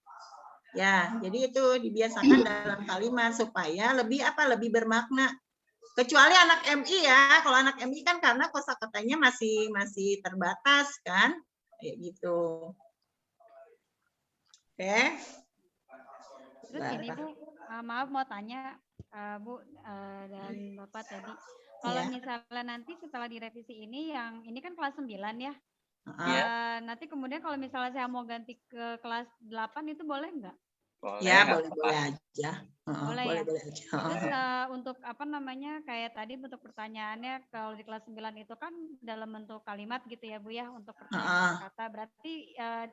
Speaker 1: Ya, jadi itu dibiasakan dalam kalimat supaya lebih bermakna. Kecuali anak MI ya, kalau anak MI kan karena kosakatanya masih terbatas kan, kayak gitu. Oke.
Speaker 9: Terus ini Bu, maaf mau tanya Bu dan Bapak tadi. Kalau misalnya nanti setelah direvisi ini kan kelas 9 ya. Nanti kemudian kalau misalnya saya mau ganti ke kelas 8 itu boleh nggak?
Speaker 2: Boleh,
Speaker 1: Ya,
Speaker 2: nggak
Speaker 1: boleh-boleh
Speaker 2: apa-apa.
Speaker 1: aja.
Speaker 9: Boleh ya.
Speaker 1: Boleh-boleh aja.
Speaker 9: Terus untuk apa namanya kayak tadi bentuk pertanyaannya kalau di kelas 9 itu kan dalam bentuk kalimat gitu ya Bu ya untuk pertanyaan kata. Berarti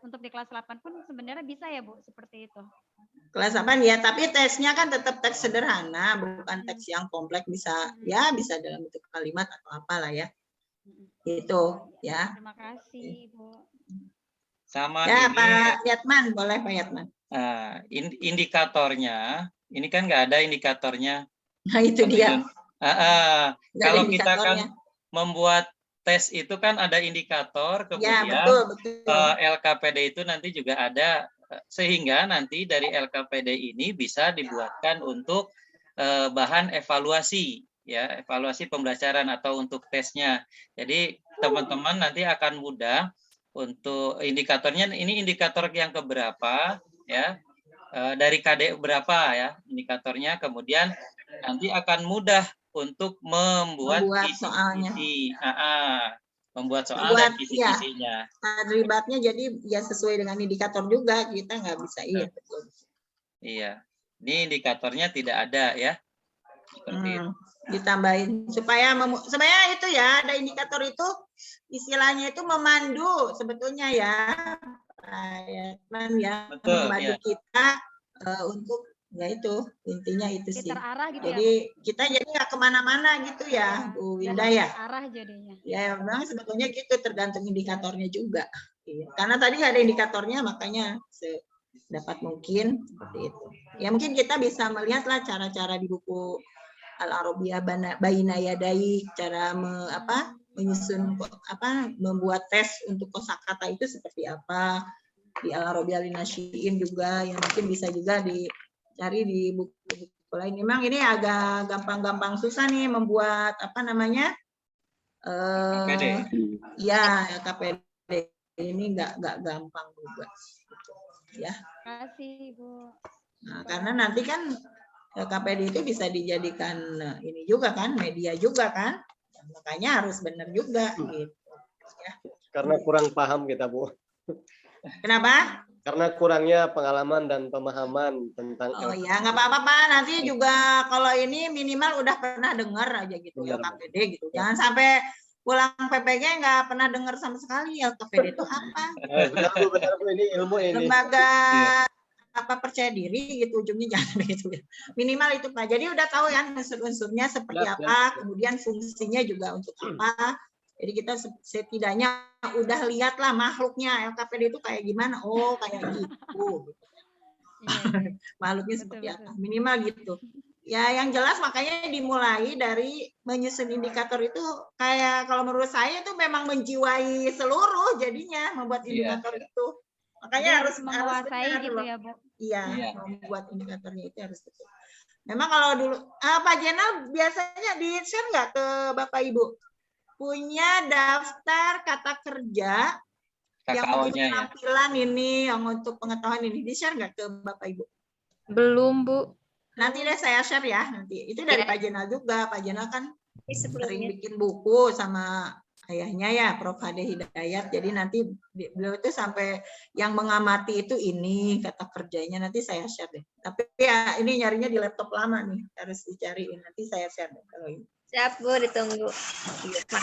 Speaker 9: untuk di kelas 8 pun sebenarnya bisa ya Bu seperti itu.
Speaker 1: Kelas 8 ya, tapi tesnya kan tetap teks sederhana, bukan teks yang kompleks, bisa ya bisa dalam bentuk kalimat atau apalah ya. Itu ya.
Speaker 9: Terima kasih Bu.
Speaker 2: Sama
Speaker 1: Ya
Speaker 2: ini
Speaker 1: Pak Yatman, boleh Pak Yatman.
Speaker 2: indikatornya, ini kan nggak ada indikatornya.
Speaker 1: Nah itu dia.
Speaker 2: Kalau kita kan membuat tes itu kan ada indikator, kemudian
Speaker 1: ya, betul.
Speaker 2: LKPD itu nanti juga ada, sehingga nanti dari LKPD ini bisa dibuatkan untuk bahan evaluasi, ya evaluasi pembelajaran atau untuk tesnya. Jadi teman-teman nanti akan mudah untuk indikatornya. Ini indikator yang keberapa ya, dari KD berapa ya indikatornya, kemudian nanti akan mudah untuk membuat
Speaker 1: soalnya.
Speaker 2: Membuat soal dan kisi-kisinya.
Speaker 1: Terlibatnya jadi ya sesuai dengan indikator juga, kita nggak bisa betul.
Speaker 2: Iya, ini indikatornya tidak ada ya. Seperti itu.
Speaker 1: Ditambahin supaya itu ya, ada indikator itu istilahnya itu memandu sebetulnya ya,
Speaker 2: betul,
Speaker 1: membantu kita untuk ya itu intinya itu sih.
Speaker 9: Terarah gitu
Speaker 1: jadi ya, kita jadi nggak kemana-mana gitu ya, Bu Winda ya.
Speaker 9: Terarah jadinya. Ya
Speaker 1: memang sebetulnya gitu, tergantung indikatornya juga. Karena tadi nggak ada indikatornya, makanya sedapat mungkin seperti itu. Ya mungkin kita bisa melihatlah cara-cara di buku Al-Arabiyah Baina Yadai, cara menyusun membuat tes untuk kosakata itu seperti apa. Di Al-Arabiyah Linasyiin juga yang mungkin bisa juga dicari di buku-buku lain. Memang ini agak gampang-gampang susah nih membuat ya KPD ini nggak gampang juga ya.
Speaker 9: Terima kasih Bu.
Speaker 1: Nah, karena nanti kan KPD itu bisa dijadikan ini juga kan, media juga kan, makanya harus benar juga gitu ya.
Speaker 6: Karena kurang paham kita Bu.
Speaker 1: Kenapa?
Speaker 6: Karena kurangnya pengalaman dan pemahaman tentang
Speaker 1: ya nggak apa-apa, nanti juga kalau ini minimal udah pernah dengar aja gitu ya KPD gitu. Jangan sampai pulang PPG nggak pernah dengar sama sekali ya KPD itu apa.
Speaker 6: Benar Bu, ini ilmu ini.
Speaker 1: Lembaga percaya diri gitu, ujungnya jangan begitu. Minimal itu Pak. Jadi udah tahu ya unsur-unsurnya seperti apa, kemudian fungsinya juga untuk apa. Jadi kita setidaknya udah lihatlah makhluknya LKPD itu kayak gimana. Oh kayak gitu. Makhluknya seperti apa. Minimal gitu. Ya yang jelas makanya dimulai dari menyusun indikator itu, kayak kalau menurut saya itu memang menjiwai seluruh jadinya membuat indikator itu. Makanya harus
Speaker 9: menguasai gitu ya Bu.
Speaker 1: Iya, membuat indikatornya itu harus betul. Memang kalau dulu Pak Jenal biasanya di-share nggak ke Bapak Ibu? Punya daftar kata kerja yang untuk penampilan ini, yang untuk pengetahuan ini, di-share nggak ke Bapak Ibu?
Speaker 8: Belum Bu.
Speaker 1: Nanti deh saya share ya nanti. Itu dari Pak Jenal juga. Pak Jenal kan sering bikin buku sama ayahnya ya, Prof. Hade Hidayat. Jadi nanti beliau itu sampai yang mengamati itu ini kata kerjanya, nanti saya share deh. Tapi ya ini nyarinya di laptop lama nih, harus dicariin. Nanti saya share deh kalau ini.
Speaker 8: Siap Bu, ditunggu.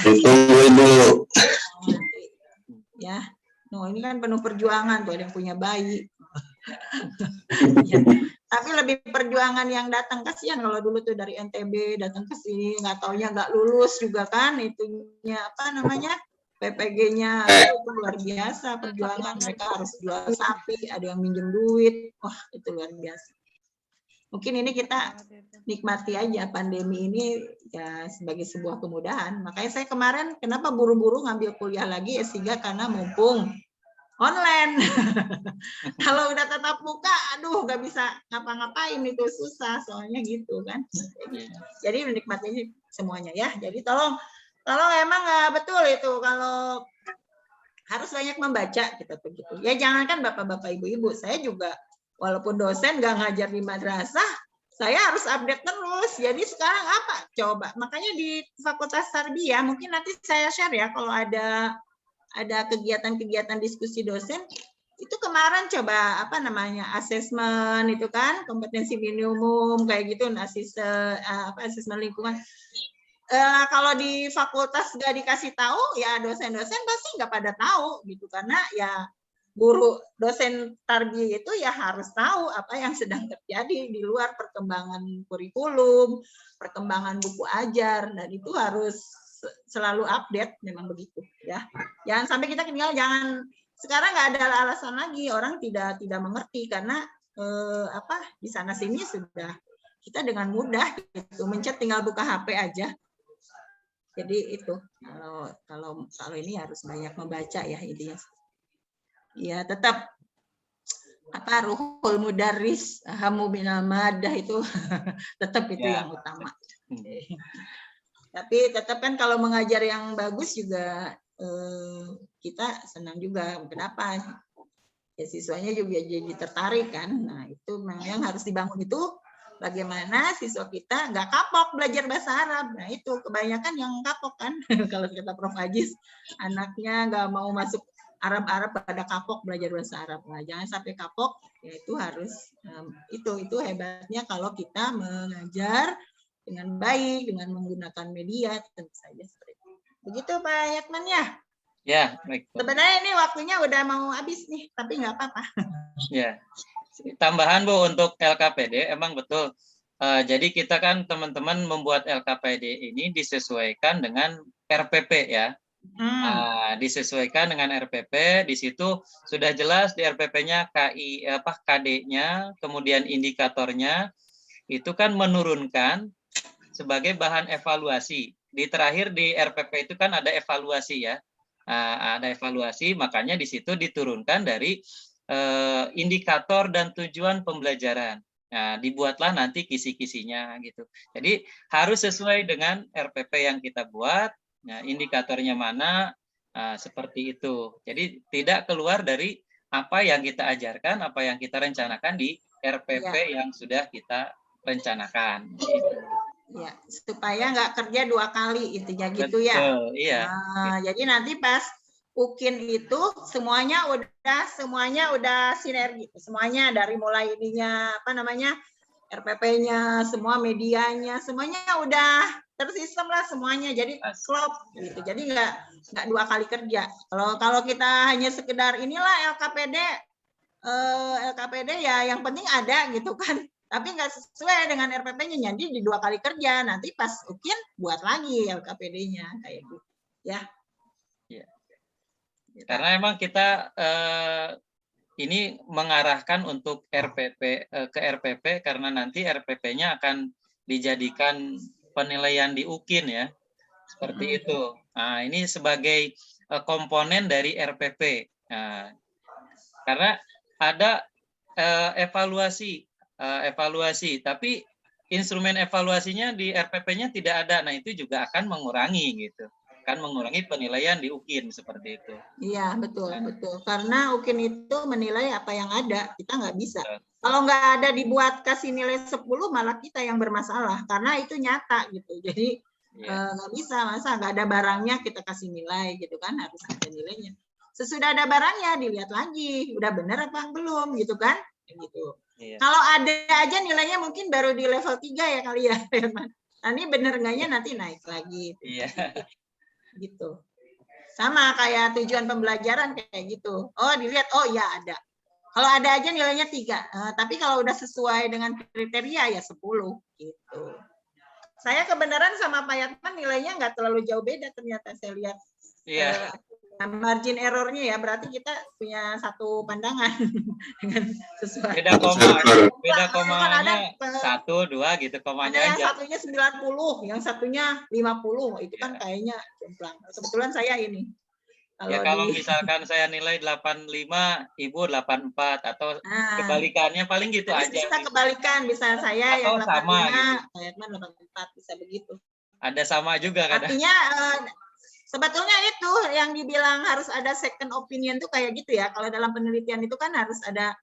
Speaker 10: Ditunggu Ibu.
Speaker 1: Ya, ini kan penuh perjuangan tuh, ada yang punya bayi. Ya. Tapi lebih perjuangan yang datang, kasihan kalau dulu tuh dari NTB datang ke sini nggak taunya nggak lulus juga kan, itunya PPG-nya itu luar biasa perjuangan, mereka harus jual sapi, ada yang minjem duit, wah itu luar biasa. Mungkin ini kita nikmati aja pandemi ini ya sebagai sebuah kemudahan. Makanya saya kemarin kenapa buru-buru ngambil kuliah lagi S3 karena mumpung online. Kalau udah tatap muka, aduh nggak bisa ngapa-ngapain, itu susah soalnya gitu kan. Jadi menikmati semuanya ya. Jadi tolong emang betul itu, kalau harus banyak membaca kita begitu. Ya jangankan bapak-bapak ibu-ibu, saya juga walaupun dosen nggak ngajar di madrasah, saya harus update terus. Jadi sekarang apa? Coba. Makanya di Fakultas Tarbiyah mungkin nanti saya share ya kalau ada kegiatan-kegiatan diskusi dosen, itu kemarin coba apa namanya asesmen itu kan kompetensi minimum kayak gitu asesmen lingkungan. Kalau di fakultas nggak dikasih tahu ya dosen-dosen pasti nggak pada tahu gitu karena ya guru dosen tarbiyah itu ya harus tahu apa yang sedang terjadi di luar perkembangan kurikulum, perkembangan buku ajar dan itu harus selalu update memang begitu ya. Jangan sampai kita ketinggalan, sekarang nggak ada alasan lagi orang tidak mengerti karena di sana sini sudah kita dengan mudah gitu mencet tinggal buka HP aja. Jadi itu kalau ini harus banyak membaca ya intinya. Ya tetap ruhul mudarris hamu binal madah itu tetap itu yang utama. Tapi tetap kan kalau mengajar yang bagus juga kita senang juga. Kenapa? Ya siswanya juga jadi tertarik kan. Nah itu memang yang harus dibangun itu bagaimana siswa kita nggak kapok belajar bahasa Arab. Nah itu kebanyakan yang kapok kan. Kalau kata Prof. Ajis, anaknya nggak mau masuk Arab pada kapok belajar bahasa Arab. Nah, jangan sampai kapok, yaitu harus itu hebatnya kalau kita mengajar dengan baik, dengan menggunakan media tentu saja seperti itu. Begitu Pak Yatman ya?
Speaker 2: Ya, baik.
Speaker 1: Sebenarnya ini waktunya udah mau habis nih, tapi nggak apa-apa.
Speaker 2: Ya. Tambahan Bu untuk LKPD emang betul. Jadi kita kan teman-teman membuat LKPD ini disesuaikan dengan RPP ya. Disesuaikan dengan RPP, di situ sudah jelas di RPP-nya KD-nya, kemudian indikatornya itu kan menurunkan sebagai bahan evaluasi. Di terakhir di RPP itu kan ada evaluasi ya, ada evaluasi, makanya di situ diturunkan dari indikator dan tujuan pembelajaran. Nah, dibuatlah nanti kisi-kisinya gitu. Jadi harus sesuai dengan RPP yang kita buat. Nah, indikatornya mana, seperti itu. Jadi tidak keluar dari apa yang kita ajarkan, apa yang kita rencanakan di RPP yang sudah kita rencanakan. Gitu.
Speaker 1: Ya, supaya nggak kerja 2 kali intinya gitu ya.
Speaker 2: Betul, iya.
Speaker 1: Jadi nanti pas UKIN itu semuanya udah sinergi, semuanya dari mulai ininya RPP-nya, semua medianya, semuanya udah tersistem lah semuanya, jadi klop gitu. Jadi nggak 2 kali kerja. Kalau kita hanya sekedar inilah LKPD ya yang penting ada gitu kan. Tapi nggak sesuai dengan RPP-nya, jadi di 2 kali kerja. Nanti pas UKIN buat lagi LKPD-nya kayak gitu. Ya.
Speaker 2: Karena emang kita ini mengarahkan untuk RPP ke RPP karena nanti RPP-nya akan dijadikan penilaian di UKIN ya. Seperti itu. Nah, ini sebagai komponen dari RPP. Nah, karena ada evaluasi, tapi instrumen evaluasinya di RPP-nya tidak ada. Nah, itu juga akan mengurangi gitu. Kan mengurangi penilaian di UKIN seperti itu.
Speaker 1: Iya, betul. Karena UKIN itu menilai apa yang ada, kita nggak bisa. Kalau nggak ada dibuat kasih nilai 10, malah kita yang bermasalah, karena itu nyata gitu. Jadi nggak bisa, masa nggak ada barangnya kita kasih nilai gitu kan, harus ada nilainya. Sesudah ada barangnya, dilihat lagi, udah benar apa belum gitu kan. Gitu. Iya. Kalau ada aja nilainya mungkin baru di level 3 ya kali ya. Nah, ini bener enggaknya nanti naik lagi.
Speaker 2: Iya.
Speaker 1: Gitu. Sama kayak tujuan pembelajaran kayak gitu. Oh, dilihat, oh ya ada. Kalau ada aja nilainya 3. Tapi kalau udah sesuai dengan kriteria ya 10 gitu. Saya kebenaran sama Pak Yatman nilainya nggak terlalu jauh beda ternyata saya lihat.
Speaker 2: Iya.
Speaker 1: Margin errornya ya berarti kita punya satu pandangan dengan sesuai.
Speaker 2: Beda komanya 1, 2 gitu komanya
Speaker 1: ada yang
Speaker 2: aja.
Speaker 1: Satunya 90, yang satunya 50 itu kan kayaknya jomplang. Kebetulan saya ini.
Speaker 2: Kalau misalkan saya nilai 85, Ibu 84 atau kebalikannya paling gitu aja.
Speaker 1: Bisa kebalikan, bisa saya
Speaker 2: atau
Speaker 1: yang 85,
Speaker 2: sama gitu.
Speaker 1: Pak Yatman 84 bisa begitu.
Speaker 2: Ada sama juga kadang.
Speaker 1: Artinya sebetulnya itu yang dibilang harus ada second opinion tuh kayak gitu ya. Kalau dalam penelitian itu kan harus ada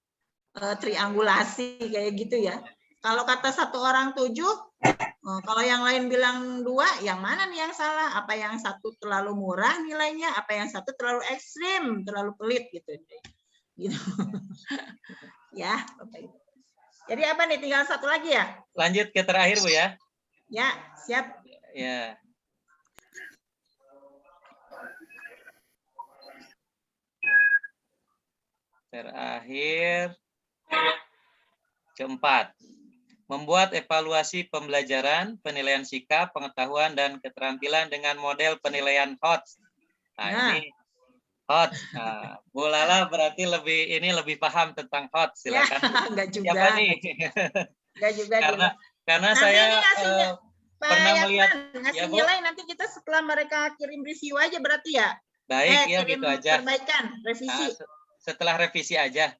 Speaker 1: triangulasi kayak gitu ya. Kalau kata satu orang 7, kalau yang lain bilang 2, yang mana nih yang salah? Apa yang satu terlalu murah nilainya? Apa yang satu terlalu ekstrim, terlalu pelit gitu. gitu. Ya, Bapak Ibu. Jadi apa nih, tinggal satu lagi ya?
Speaker 2: Lanjut ke terakhir Bu ya.
Speaker 1: Ya, siap.
Speaker 2: Ya. Terakhir keempat, membuat evaluasi pembelajaran, penilaian sikap, pengetahuan, dan keterampilan dengan model penilaian HOT. Nah, ini HOT. Nah, Bu Lala berarti lebih paham tentang HOT. Silakan.
Speaker 1: Ya, enggak juga.
Speaker 2: Siapa nih?
Speaker 1: Enggak juga.
Speaker 2: Karena
Speaker 1: nanti
Speaker 2: saya
Speaker 1: pernah melihat ngasih
Speaker 2: ya,
Speaker 1: nilai nanti kita setelah mereka kirim review aja berarti ya.
Speaker 2: Baik ya,
Speaker 1: kirim
Speaker 2: gitu aja.
Speaker 1: Perbaikan, revisi.
Speaker 2: Nah, setelah revisi aja.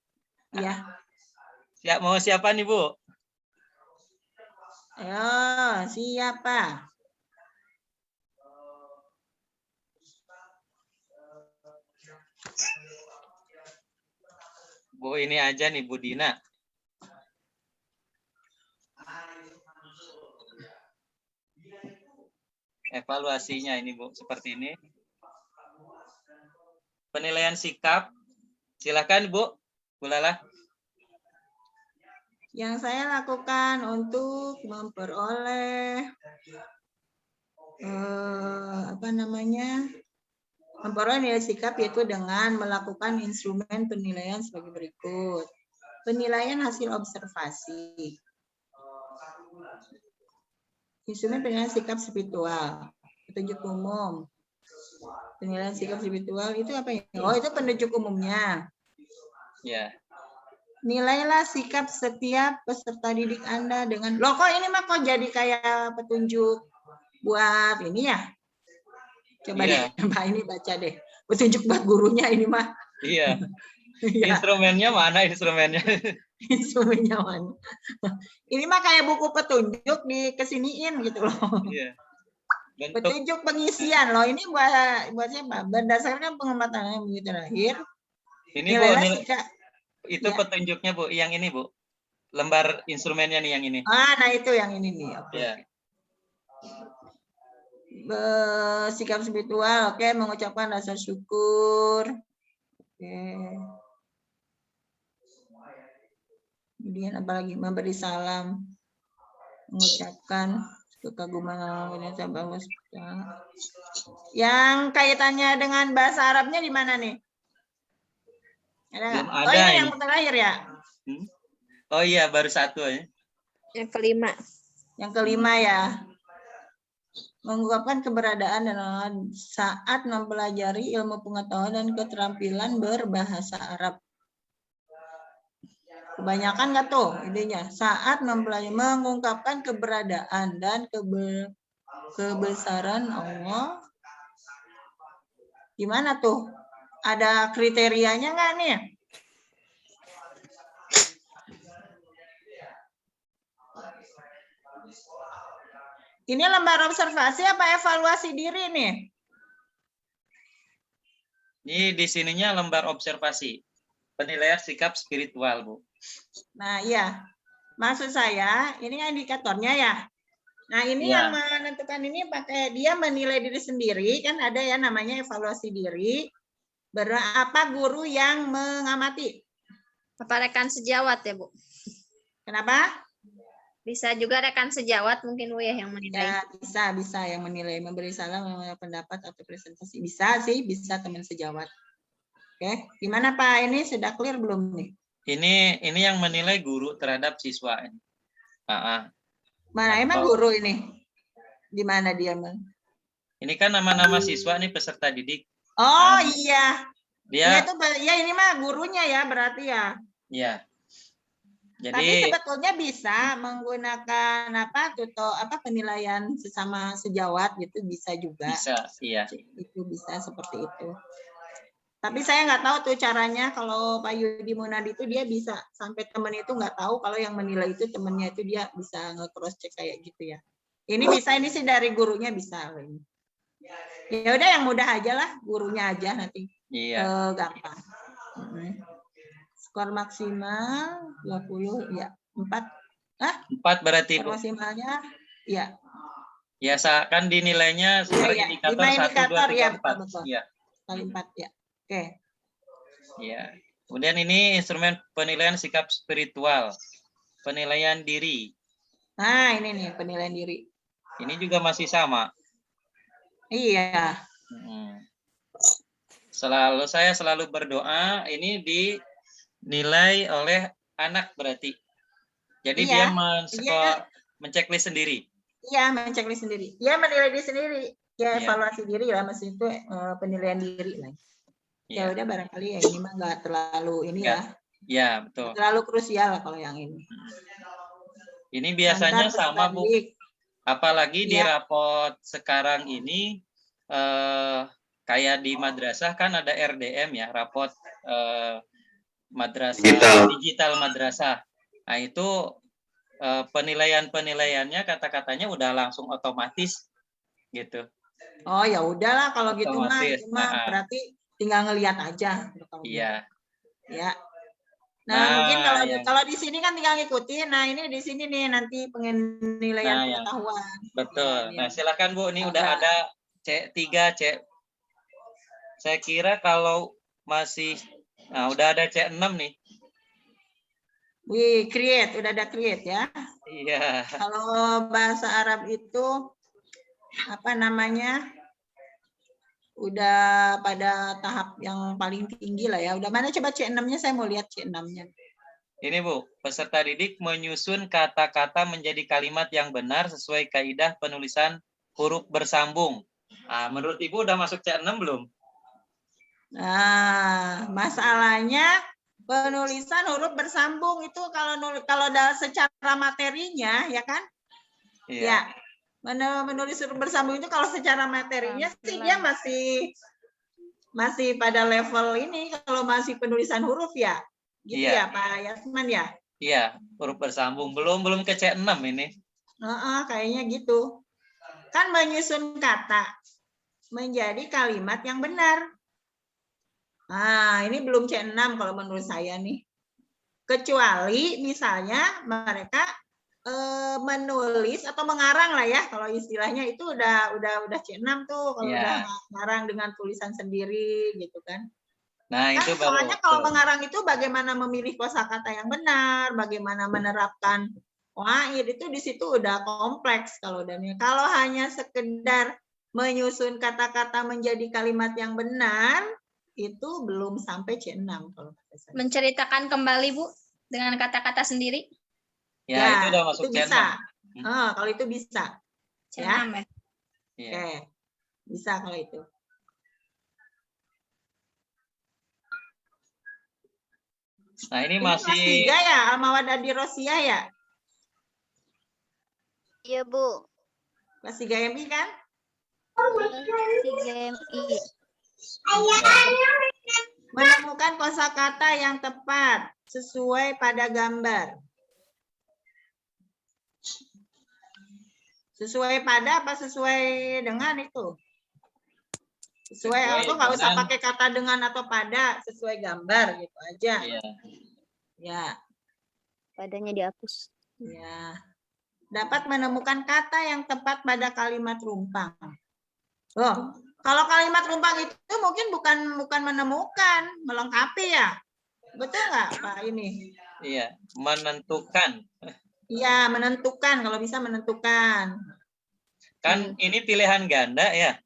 Speaker 1: Iya.
Speaker 2: Mau siapa nih Bu?
Speaker 1: Ayo, siapa?
Speaker 2: Bu ini aja nih, Bu Dina. Evaluasinya ini Bu, seperti ini. Penilaian sikap. Silakan Bu, Bu Lala.
Speaker 1: Yang saya lakukan untuk memperoleh memperoleh nilai sikap yaitu dengan melakukan instrumen penilaian sebagai berikut. Penilaian hasil observasi. Instrumen penilaian sikap spiritual. Petunjuk umum. Penilaian sikap spiritual itu apa ya? Oh, itu petunjuk umumnya.
Speaker 2: Ya.
Speaker 1: Nilailah sikap setiap peserta didik Anda dengan, loh kok ini mah kok jadi kayak petunjuk buat ini ya? Coba deh, Pak ini baca deh. Petunjuk buat gurunya ini mah.
Speaker 2: Iya. Instrumennya mana instrumennya?
Speaker 1: Instrumennya mana? Ini mah kayak buku petunjuk dikesiniin gitu loh.
Speaker 2: Iya.
Speaker 1: Petunjuk pengisian loh. Ini buat siapa? Berdasarkan pengamatan yang begitu terakhir.
Speaker 2: Ini Bu, itu ya. Petunjuknya Bu, yang ini Bu. Lembar instrumennya nih yang ini.
Speaker 1: Nah itu yang ini nih. Oke.
Speaker 2: Ya.
Speaker 1: Sikap spiritual, oke, mengucapkan rasa syukur. Oke. Kemudian apalagi memberi salam, mengucapkan kekaguman yang kaitannya dengan bahasa Arabnya di mana nih?
Speaker 2: Belum
Speaker 1: ada.
Speaker 2: Oh ini
Speaker 1: yang terakhir ya?
Speaker 2: Oh iya, baru satu ya.
Speaker 8: Yang kelima.
Speaker 1: Yang kelima ya. Mengungkapkan keberadaan dan saat mempelajari ilmu pengetahuan dan keterampilan berbahasa Arab. Kebanyakan nggak tuh idenya? Saat mempelajari, mengungkapkan keberadaan dan kebesaran Allah. Gimana tuh? Ada kriterianya nggak nih? Ini lembar observasi apa evaluasi diri nih?
Speaker 2: Ini di sininya lembar observasi. Penilaian sikap spiritual, Bu.
Speaker 1: Nah, iya. Maksud saya, ini indikatornya ya. Nah, ini yang menentukan ini pakai dia menilai diri sendiri, kan ada ya namanya evaluasi diri. Berapa guru yang mengamati?
Speaker 8: Apa rekan sejawat ya, Bu?
Speaker 1: Kenapa?
Speaker 8: Bisa juga rekan sejawat mungkin Bu ya yang menilai.
Speaker 1: Ya, bisa yang menilai, memberi salam, pendapat atau presentasi. Bisa sih, bisa teman sejawat. Oke, gimana Pak? Ini sudah clear belum nih?
Speaker 2: Ini yang menilai guru terhadap siswa.
Speaker 1: Mana emang guru ini? Di mana dia?
Speaker 2: Ini kan nama-nama siswa nih peserta didik.
Speaker 1: Oh iya.
Speaker 2: Dia
Speaker 1: ya ini mah gurunya ya berarti ya.
Speaker 2: Iya. Jadi
Speaker 1: tapi sebetulnya bisa menggunakan penilaian sesama sejawat gitu bisa juga.
Speaker 2: Bisa, iya.
Speaker 1: Itu bisa seperti itu. Tapi saya nggak tahu tuh caranya kalau Pak Yudi Munadi itu dia bisa sampai temen itu nggak tahu kalau yang menilai itu temennya itu dia bisa nge-cross check kayak gitu ya. Ini bisa, ini sih dari gurunya bisa. Ya udah yang mudah aja lah, gurunya aja nanti.
Speaker 2: Iya.
Speaker 1: Gampang. Skor maksimal 20 ya 4.
Speaker 2: 4 berarti
Speaker 1: skor maksimalnya ya.
Speaker 2: Biasa kan dinilainya sesuai indikator 1 2 3 4.
Speaker 1: Iya. Kali 4 ya. Oke.
Speaker 2: Iya. Kemudian ini instrumen penilaian sikap spiritual, penilaian diri.
Speaker 1: Nah, ini nih penilaian diri.
Speaker 2: Ini juga masih sama.
Speaker 1: Iya.
Speaker 2: Saya selalu berdoa, ini dinilai oleh anak berarti. Jadi
Speaker 1: Iya,
Speaker 2: dia menceklis sendiri.
Speaker 1: Iya, menceklis sendiri. Dia menilai diri sendiri. Ya,
Speaker 2: Iya.
Speaker 1: evaluasi diri lah, maksud itu penilaian diri lah. Ya
Speaker 2: Iya.
Speaker 1: udah barangkali ya ini mah nggak terlalu ini ya.
Speaker 2: Ya, betul.
Speaker 1: Nggak terlalu krusial lah kalau yang ini.
Speaker 2: Ini biasanya
Speaker 1: Antar
Speaker 2: sama, Bu.
Speaker 1: berbalik.
Speaker 2: Apalagi di
Speaker 1: Iya.
Speaker 2: rapot sekarang ini, kayak di madrasah kan ada RDM ya, rapot madrasah digital madrasah. Nah itu penilaiannya kata-katanya udah langsung otomatis gitu.
Speaker 1: Oh ya udahlah kalau gitu mah,
Speaker 2: Otomatis.
Speaker 1: cuma berarti tinggal ngelihat aja.
Speaker 2: Iya.
Speaker 1: Ya.
Speaker 2: Nah,
Speaker 1: Nah, mungkin
Speaker 2: yang-
Speaker 1: kalau di sini kan tinggal ngikutin. Nah, ini di sini nih nanti penilaian
Speaker 2: Nah, ya.
Speaker 1: pengetahuan.
Speaker 2: Betul. Nah, silakan Bu, ini
Speaker 1: Ada.
Speaker 2: udah ada C3, Saya kira kalau masih udah ada C6 nih.
Speaker 1: Wih, create, udah ada create ya.
Speaker 2: Iya.
Speaker 1: Kalau bahasa Arab itu apa namanya? Udah pada tahap yang paling tinggi lah ya. Udah mana coba C6-nya, saya mau lihat C6-nya.
Speaker 2: Ini Bu, peserta didik menyusun kata-kata menjadi kalimat yang benar sesuai kaidah penulisan huruf bersambung. Nah, menurut Ibu udah masuk C6 belum?
Speaker 1: Nah, masalahnya penulisan huruf bersambung itu kalau secara materinya ya kan?
Speaker 2: Iya.
Speaker 1: Ya. Menulis huruf bersambung itu kalau secara materinya sih dia masih pada level ini kalau masih penulisan huruf ya. Gitu
Speaker 2: Iya.
Speaker 1: ya Pak Yasman ya?
Speaker 2: Iya, huruf bersambung. Belum ke C6 ini.
Speaker 1: Kayaknya gitu. Kan menyusun kata menjadi kalimat yang benar. Nah, ini belum C6 kalau menurut saya nih. Kecuali misalnya mereka menulis atau mengarang lah ya, kalau istilahnya itu udah C6 tuh kalau udah mengarang dengan tulisan sendiri gitu kan.
Speaker 2: Nah, itu baru.
Speaker 1: Soalnya kalau mengarang itu bagaimana memilih kosakata yang benar, bagaimana menerapkan qawaid itu di situ udah kompleks kalau kalau hanya sekedar menyusun kata-kata menjadi kalimat yang benar itu belum sampai C6 kalau kata saya.
Speaker 8: Menceritakan kembali Bu dengan kata-kata sendiri.
Speaker 2: Ya, itu udah masuk
Speaker 1: itu
Speaker 2: C6.
Speaker 1: bisa. Kalau itu bisa.
Speaker 8: C6
Speaker 1: ya.
Speaker 2: Iya.
Speaker 1: Oke. Bisa kalau itu.
Speaker 2: Nah, ini
Speaker 1: Kelas
Speaker 2: masih
Speaker 1: 3 ya, Al-Mawaddah di Rosia ya?
Speaker 11: Iya, Bu.
Speaker 1: Kelas 3 MI kan?
Speaker 11: 3 MI.
Speaker 1: Menemukan kosakata yang tepat sesuai pada gambar. Sesuai pada apa sesuai dengan itu? Sesuai atau nggak usah pakai kata dengan atau pada, sesuai gambar gitu aja.
Speaker 2: Iya.
Speaker 1: Ya.
Speaker 11: Padanya dihapus.
Speaker 1: Ya. Dapat menemukan kata yang tepat pada kalimat rumpang. Oh, kalau kalimat rumpang itu mungkin bukan menemukan, melengkapi ya. Betul nggak Pak ini?
Speaker 2: Iya, menentukan.
Speaker 1: Iya, menentukan, kalau bisa menentukan.
Speaker 2: Kan ini pilihan ganda ya.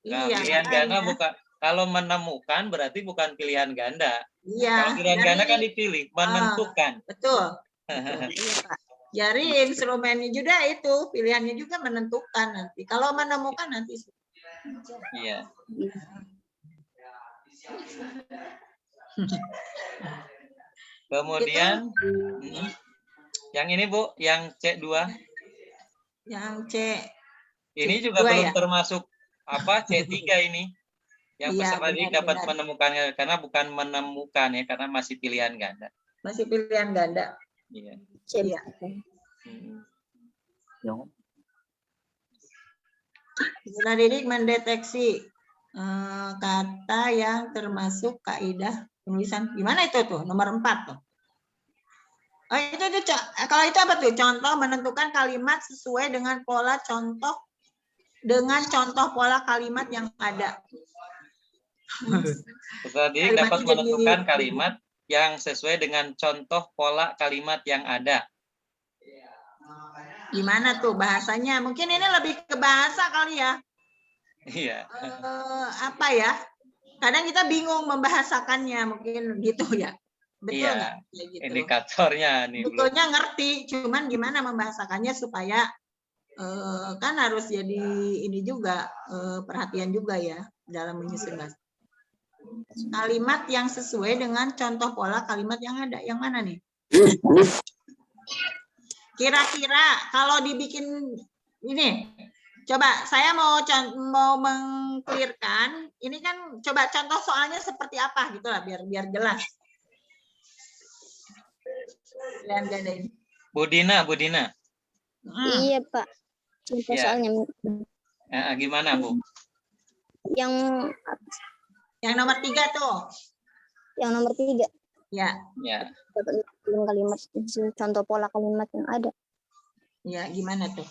Speaker 2: Nah,
Speaker 1: Iya,
Speaker 2: pilihan ganda
Speaker 1: makanya.
Speaker 2: bukan, kalau menemukan berarti bukan pilihan ganda.
Speaker 1: Iya.
Speaker 2: Kalau pilihan ganda kan dipilih, menentukan.
Speaker 1: Betul. Iya, Pak. Jadi instrumennya juga itu, pilihannya juga menentukan nanti. Kalau menemukan nanti.
Speaker 2: Iya. Kemudian yang ini Bu, yang C2.
Speaker 1: Yang C.
Speaker 2: Ini juga
Speaker 1: C2
Speaker 2: belum
Speaker 1: ya?
Speaker 2: termasuk apa C3 ini. Yang
Speaker 1: Iya,
Speaker 2: peserta didik
Speaker 1: benar,
Speaker 2: dapat
Speaker 1: benar.
Speaker 2: menemukannya karena bukan menemukan ya, karena masih pilihan ganda.
Speaker 1: Masih pilihan ganda.
Speaker 2: Iya.
Speaker 1: Iya. Peserta didik mendeteksi kata yang termasuk kaidah penulisan. Gimana itu tuh? Nomor 4 tuh. Oh, itu kalau itu apa tuh? Contoh menentukan kalimat sesuai dengan pola contoh pola kalimat yang ada.
Speaker 2: Peserta didik dapat menentukan kalimat yang sesuai dengan contoh pola kalimat yang ada.
Speaker 1: Gimana tuh bahasanya? Mungkin ini lebih ke bahasa kali ya.
Speaker 2: Iya.
Speaker 1: Apa ya? Kadang kita bingung membahasakannya, mungkin gitu ya. Betul nggak?
Speaker 2: Iya.
Speaker 1: Kayak gitu.
Speaker 2: Indikatornya nih belum.
Speaker 1: Sebetulnya ngerti, cuman gimana membahasakannya supaya kan harus jadi ini juga perhatian juga ya dalam menyusun bahasa. Kalimat yang sesuai dengan contoh pola kalimat yang ada. Yang mana nih? Kira-kira kalau dibikin ini, coba saya mau mengklirkan. Ini kan coba contoh soalnya seperti apa gitu lah biar jelas.
Speaker 2: Bu Dina.
Speaker 11: Iya, Pak. Contoh
Speaker 2: Ya.
Speaker 11: soalnya
Speaker 2: Gimana, Bu?
Speaker 11: yang
Speaker 1: nomor 3 tuh.
Speaker 11: Yang nomor 3.
Speaker 1: Ya.
Speaker 2: Ya.
Speaker 11: Dapat kalimat contoh pola kalimat yang ada.
Speaker 1: Ya, gimana tuh?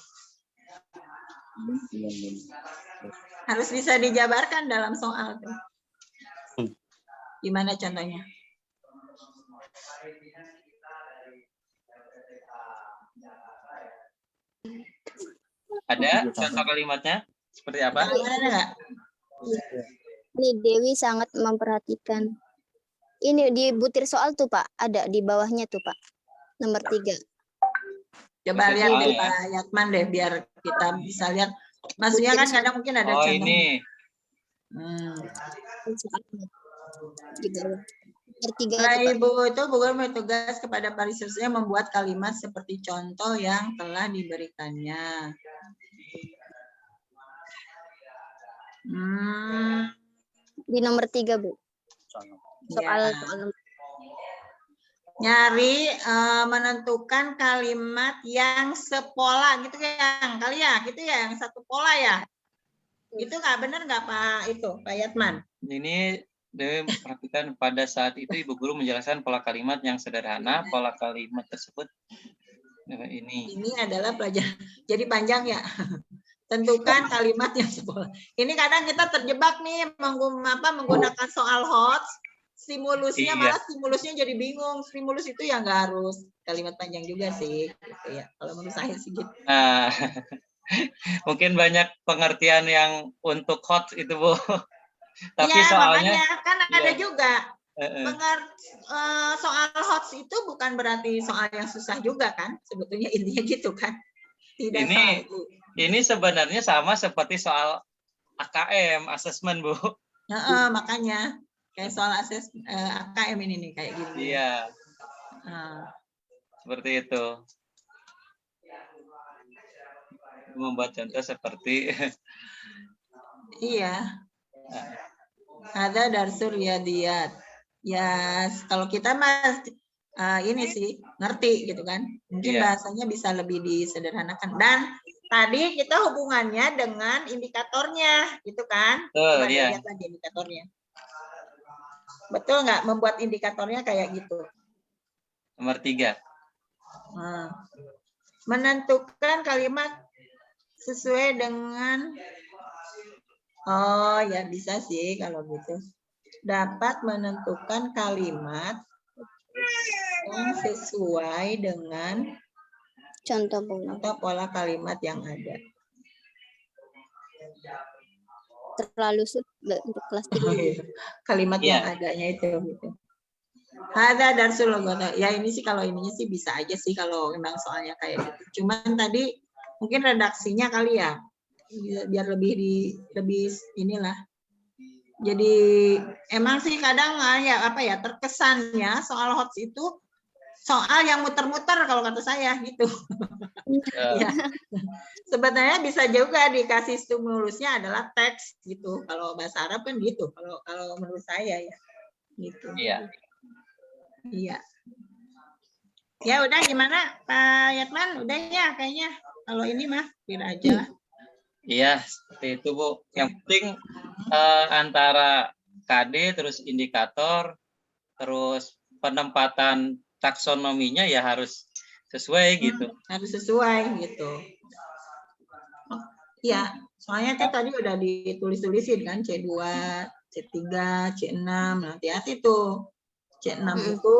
Speaker 1: Harus bisa dijabarkan dalam soal tuh. Gimana contohnya?
Speaker 2: Ada contoh kalimatnya? Seperti apa?
Speaker 1: Ada nggak?
Speaker 11: Ini Dewi sangat memperhatikan. Ini di butir soal tuh Pak, ada di bawahnya tuh Pak. Nomor 3.
Speaker 1: Coba lihat deh Pak Yatman deh, biar kita bisa lihat. Maksudnya kan kadang mungkin ada contoh.
Speaker 2: Ini.
Speaker 11: Di bawah.
Speaker 1: Nah, Ibu itu bukan bertugas kepada parisisnya membuat kalimat seperti contoh yang telah diberikannya.
Speaker 11: Di nomor 3, Bu. Soal
Speaker 1: nyari menentukan kalimat yang sepola gitu yang kali ya, gitu ya, yang satu pola ya. Itu nggak benar nggak Pak Yatman?
Speaker 2: Ini Dewi perhatikan pada saat itu Ibu Guru menjelaskan pola kalimat yang sederhana. Pola kalimat tersebut ini.
Speaker 1: Ini adalah pelajaran. Jadi panjang ya. Tentukan kalimat yang sepola. Ini kadang kita terjebak nih menggunakan soal HOTS. Stimulusnya malah stimulusnya jadi bingung. Stimulus itu ya nggak harus kalimat panjang juga sih, gitu ya. Kalau menurut saya sih gitu.
Speaker 2: Nah, mungkin banyak pengertian yang untuk HOTS itu Bu. Tapi
Speaker 1: ya,
Speaker 2: soalnya
Speaker 1: makanya kan ada juga soal HOTS itu bukan berarti soal yang susah juga kan? Sebetulnya intinya gitu kan? Tidak
Speaker 2: ini sebenarnya sama seperti soal AKM, asesmen Bu.
Speaker 1: Makanya kayak soal AKM ini nih kayak gini.
Speaker 2: Iya. Seperti itu. Membuat contoh seperti
Speaker 1: iya. Ada darsur riyadiyat. Ya, kalau kita Mas ini sih ngerti gitu kan. Mungkin bahasanya bisa lebih disederhanakan. Dan tadi kita hubungannya dengan indikatornya gitu kan. Lihat lagi indikatornya. Betul nggak membuat indikatornya kayak gitu?
Speaker 2: Nomor 3.
Speaker 1: Menentukan kalimat sesuai dengan ya bisa sih kalau gitu. Dapat menentukan kalimat yang sesuai dengan
Speaker 11: contoh
Speaker 1: pola kalimat yang ada.
Speaker 11: Terlalu sulit untuk kelas 3.
Speaker 1: Kalimat yang adanya itu gitu. Ada darsul logoto. Ya ini sih kalau ininya sih bisa aja sih kalau memang soalnya kayak gitu. Cuman tadi mungkin redaksinya kali ya. Biar lebih inilah. Jadi emang sih kadang ya terkesannya soal HOTS itu soal yang muter-muter kalau kata saya gitu. Ya. Sebenarnya bisa juga dikasih stimulusnya adalah teks gitu. Kalau bahasa Arab kan gitu. Kalau menurut saya ya gitu.
Speaker 2: Iya.
Speaker 1: Iya. Ya udah gimana Pak Yatman? Udah ya kayaknya. Kalau ini mah kira aja lah.
Speaker 2: Iya, seperti itu Bu. Yang penting antara KD terus indikator terus penempatan taksonominya ya harus sesuai gitu.
Speaker 1: Harus sesuai gitu. Iya, soalnya kan tadi udah ditulis-tulisin kan C2, C3, C6, hati-hati tuh. C C6 itu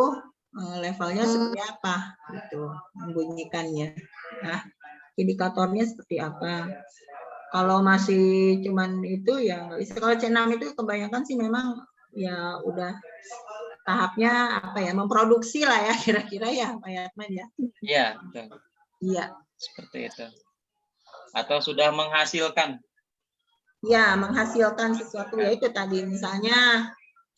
Speaker 1: levelnya seperti apa gitu membunyikannya. Nah, indikatornya seperti apa. Kalau masih cuman itu ya nggak bisa. Kalau C6 itu kebanyakan sih memang ya udah tahapnya apa ya, memproduksi lah ya kira-kira ya Pak Yatman ya.
Speaker 2: Iya, betul.
Speaker 1: Iya.
Speaker 2: Seperti itu. Atau sudah menghasilkan.
Speaker 1: Ya, menghasilkan sesuatu ya itu tadi misalnya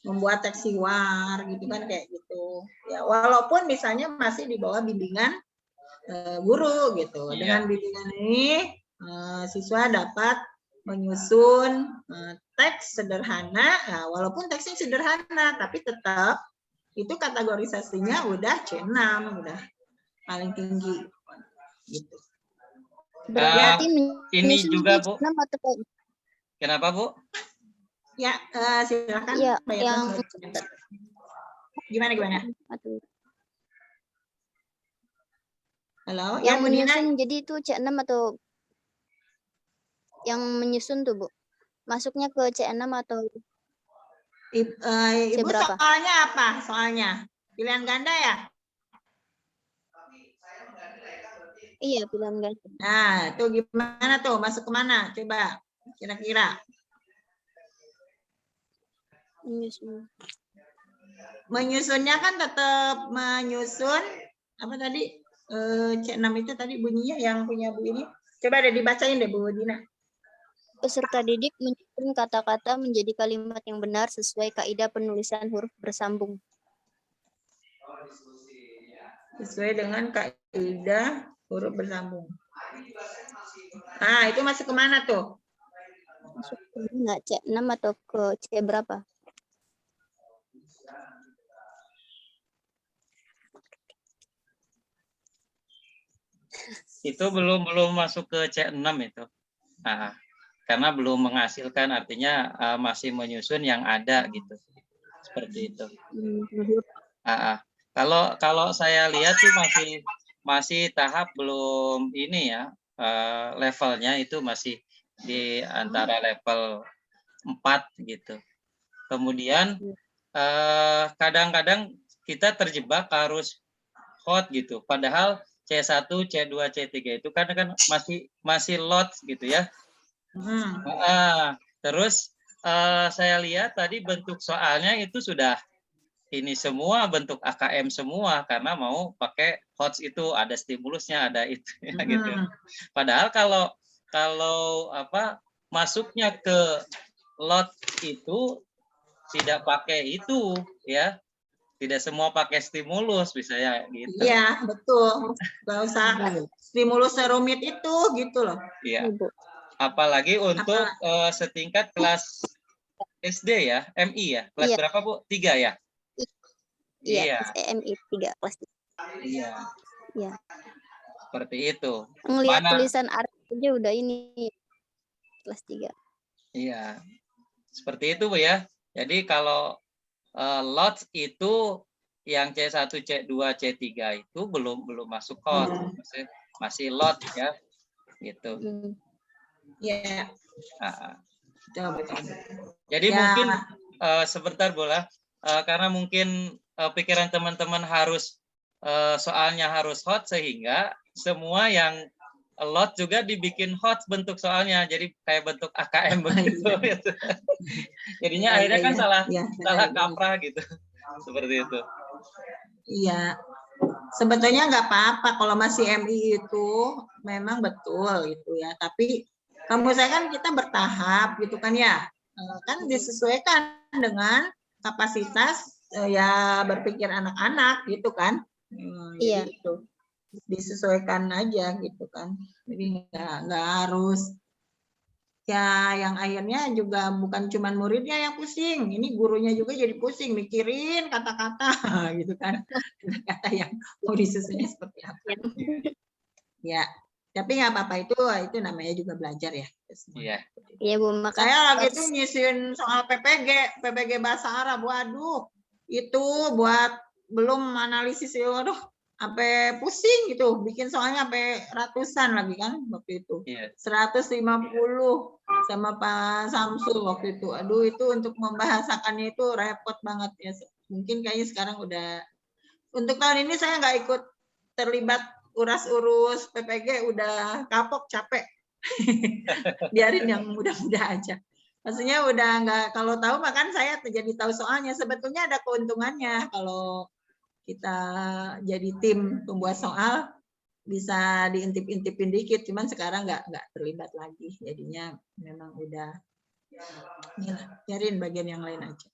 Speaker 1: membuat teks hiwar gitu kan kayak gitu. Ya, walaupun misalnya masih di bawah bimbingan guru gitu.
Speaker 2: Iya.
Speaker 1: Dengan bimbingan ini siswa dapat menyusun teks sederhana, ya, walaupun teksnya sederhana tapi tetap itu kategorisasinya udah C6, udah paling tinggi gitu.
Speaker 11: Berarti
Speaker 2: ini juga Bu.
Speaker 11: Atau...
Speaker 2: Kenapa Bu?
Speaker 1: Ya, silakan.
Speaker 11: Ya,
Speaker 1: Mbak
Speaker 11: yang
Speaker 1: gimana? Halo,
Speaker 11: yang
Speaker 1: ya,
Speaker 11: menyusun jadi itu C6 atau yang menyusun tuh Bu? Masuknya ke C6 atau
Speaker 1: Ibu
Speaker 11: berapa?
Speaker 1: soalnya apa? Soalnya pilihan ganda ya?
Speaker 11: Iya, pilihan ganda.
Speaker 1: Nah, itu gimana tuh? Masuk kemana? Coba kira-kira. Menyusunnya kan tetap menyusun apa tadi? C6 itu tadi bunyinya yang punya Bu ini. Coba deh dibacain deh Bu Dina.
Speaker 11: Peserta didik menyusun kata-kata menjadi kalimat yang benar sesuai kaidah penulisan huruf bersambung.
Speaker 1: Sesuai dengan kaidah huruf bersambung. Nah, itu masuk kemana tuh?
Speaker 11: Masuk ke mana? C6 atau ke C berapa?
Speaker 2: Itu belum masuk ke C6 itu. Nah, karena belum menghasilkan, artinya masih menyusun yang ada gitu. Seperti itu. Kalau saya lihat sih masih tahap belum ini ya, levelnya itu masih di antara level 4 gitu. Kemudian kadang-kadang kita terjebak harus hot gitu. Padahal C1, C2, C3 itu kan masih lot gitu ya. Terus saya lihat tadi bentuk soalnya itu sudah ini semua bentuk AKM semua karena mau pakai HOTS itu ada stimulusnya, ada itu ya, gitu. Padahal kalau apa masuknya ke lot itu tidak pakai itu ya. Tidak semua pakai stimulus bisa ya gitu.
Speaker 1: Iya, betul. Nggak usah stimulus serumit itu gitu loh.
Speaker 2: Iya. Apalagi untuk setingkat kelas SD ya, MI ya. Kelas berapa Bu? 3 ya?
Speaker 11: Iya. MI 3 kelas 3.
Speaker 2: Iya.
Speaker 11: Iya.
Speaker 2: Seperti itu.
Speaker 11: Ngelihat tulisan arti aja udah ini kelas 3.
Speaker 2: Iya. Seperti itu Bu ya. Jadi kalau lots itu yang C1, C2, C3 itu belum masuk lot. Masih lot ya. Gitu.
Speaker 1: Iya.
Speaker 2: Jadi mungkin sebentar bola karena mungkin pikiran teman-teman harus soalnya harus hot sehingga semua yang lot juga dibikin hot bentuk soalnya jadi kayak bentuk AKM begitu. Jadinya akhirnya kan salah kaprah gitu. Seperti itu.
Speaker 1: Iya. Sebetulnya nggak apa-apa kalau masih MI itu memang betul gitu ya. Tapi kamu saya kan kita bertahap gitu kan ya. Kan disesuaikan dengan kapasitas ya berpikir anak-anak gitu kan.
Speaker 11: Iya.
Speaker 1: Gitu. Disesuaikan aja gitu kan. Jadi nggak harus ya yang akhirnya juga bukan cuman muridnya yang pusing, ini gurunya juga jadi pusing mikirin kata-kata gitu kan, kata yang mau disusunnya seperti apa. Ya, tapi nggak apa-apa itu namanya juga belajar ya.
Speaker 2: Iya.
Speaker 11: Iya Bu, makanya
Speaker 1: saya lagi tuh nyisiin soal PPG bahasa Arab, waduh itu buat belum analisis ya, waduh sampai pusing gitu, bikin soalnya sampai ratusan lagi kan waktu itu. 150 sama Pak Samsul waktu itu. Aduh itu untuk membahasakannya itu repot banget ya. Mungkin kayaknya sekarang udah, untuk tahun ini saya nggak ikut terlibat uras-urus PPG, udah kapok, capek. Biarin yang mudah-mudah aja. Maksudnya udah nggak, kalau tahu makan saya jadi tahu soalnya. Sebetulnya ada keuntungannya kalau kita jadi tim pembuat soal, bisa diintip-intipin dikit, cuman sekarang nggak terlibat lagi. Jadinya memang udah, inilah, biarin bagian yang lain aja.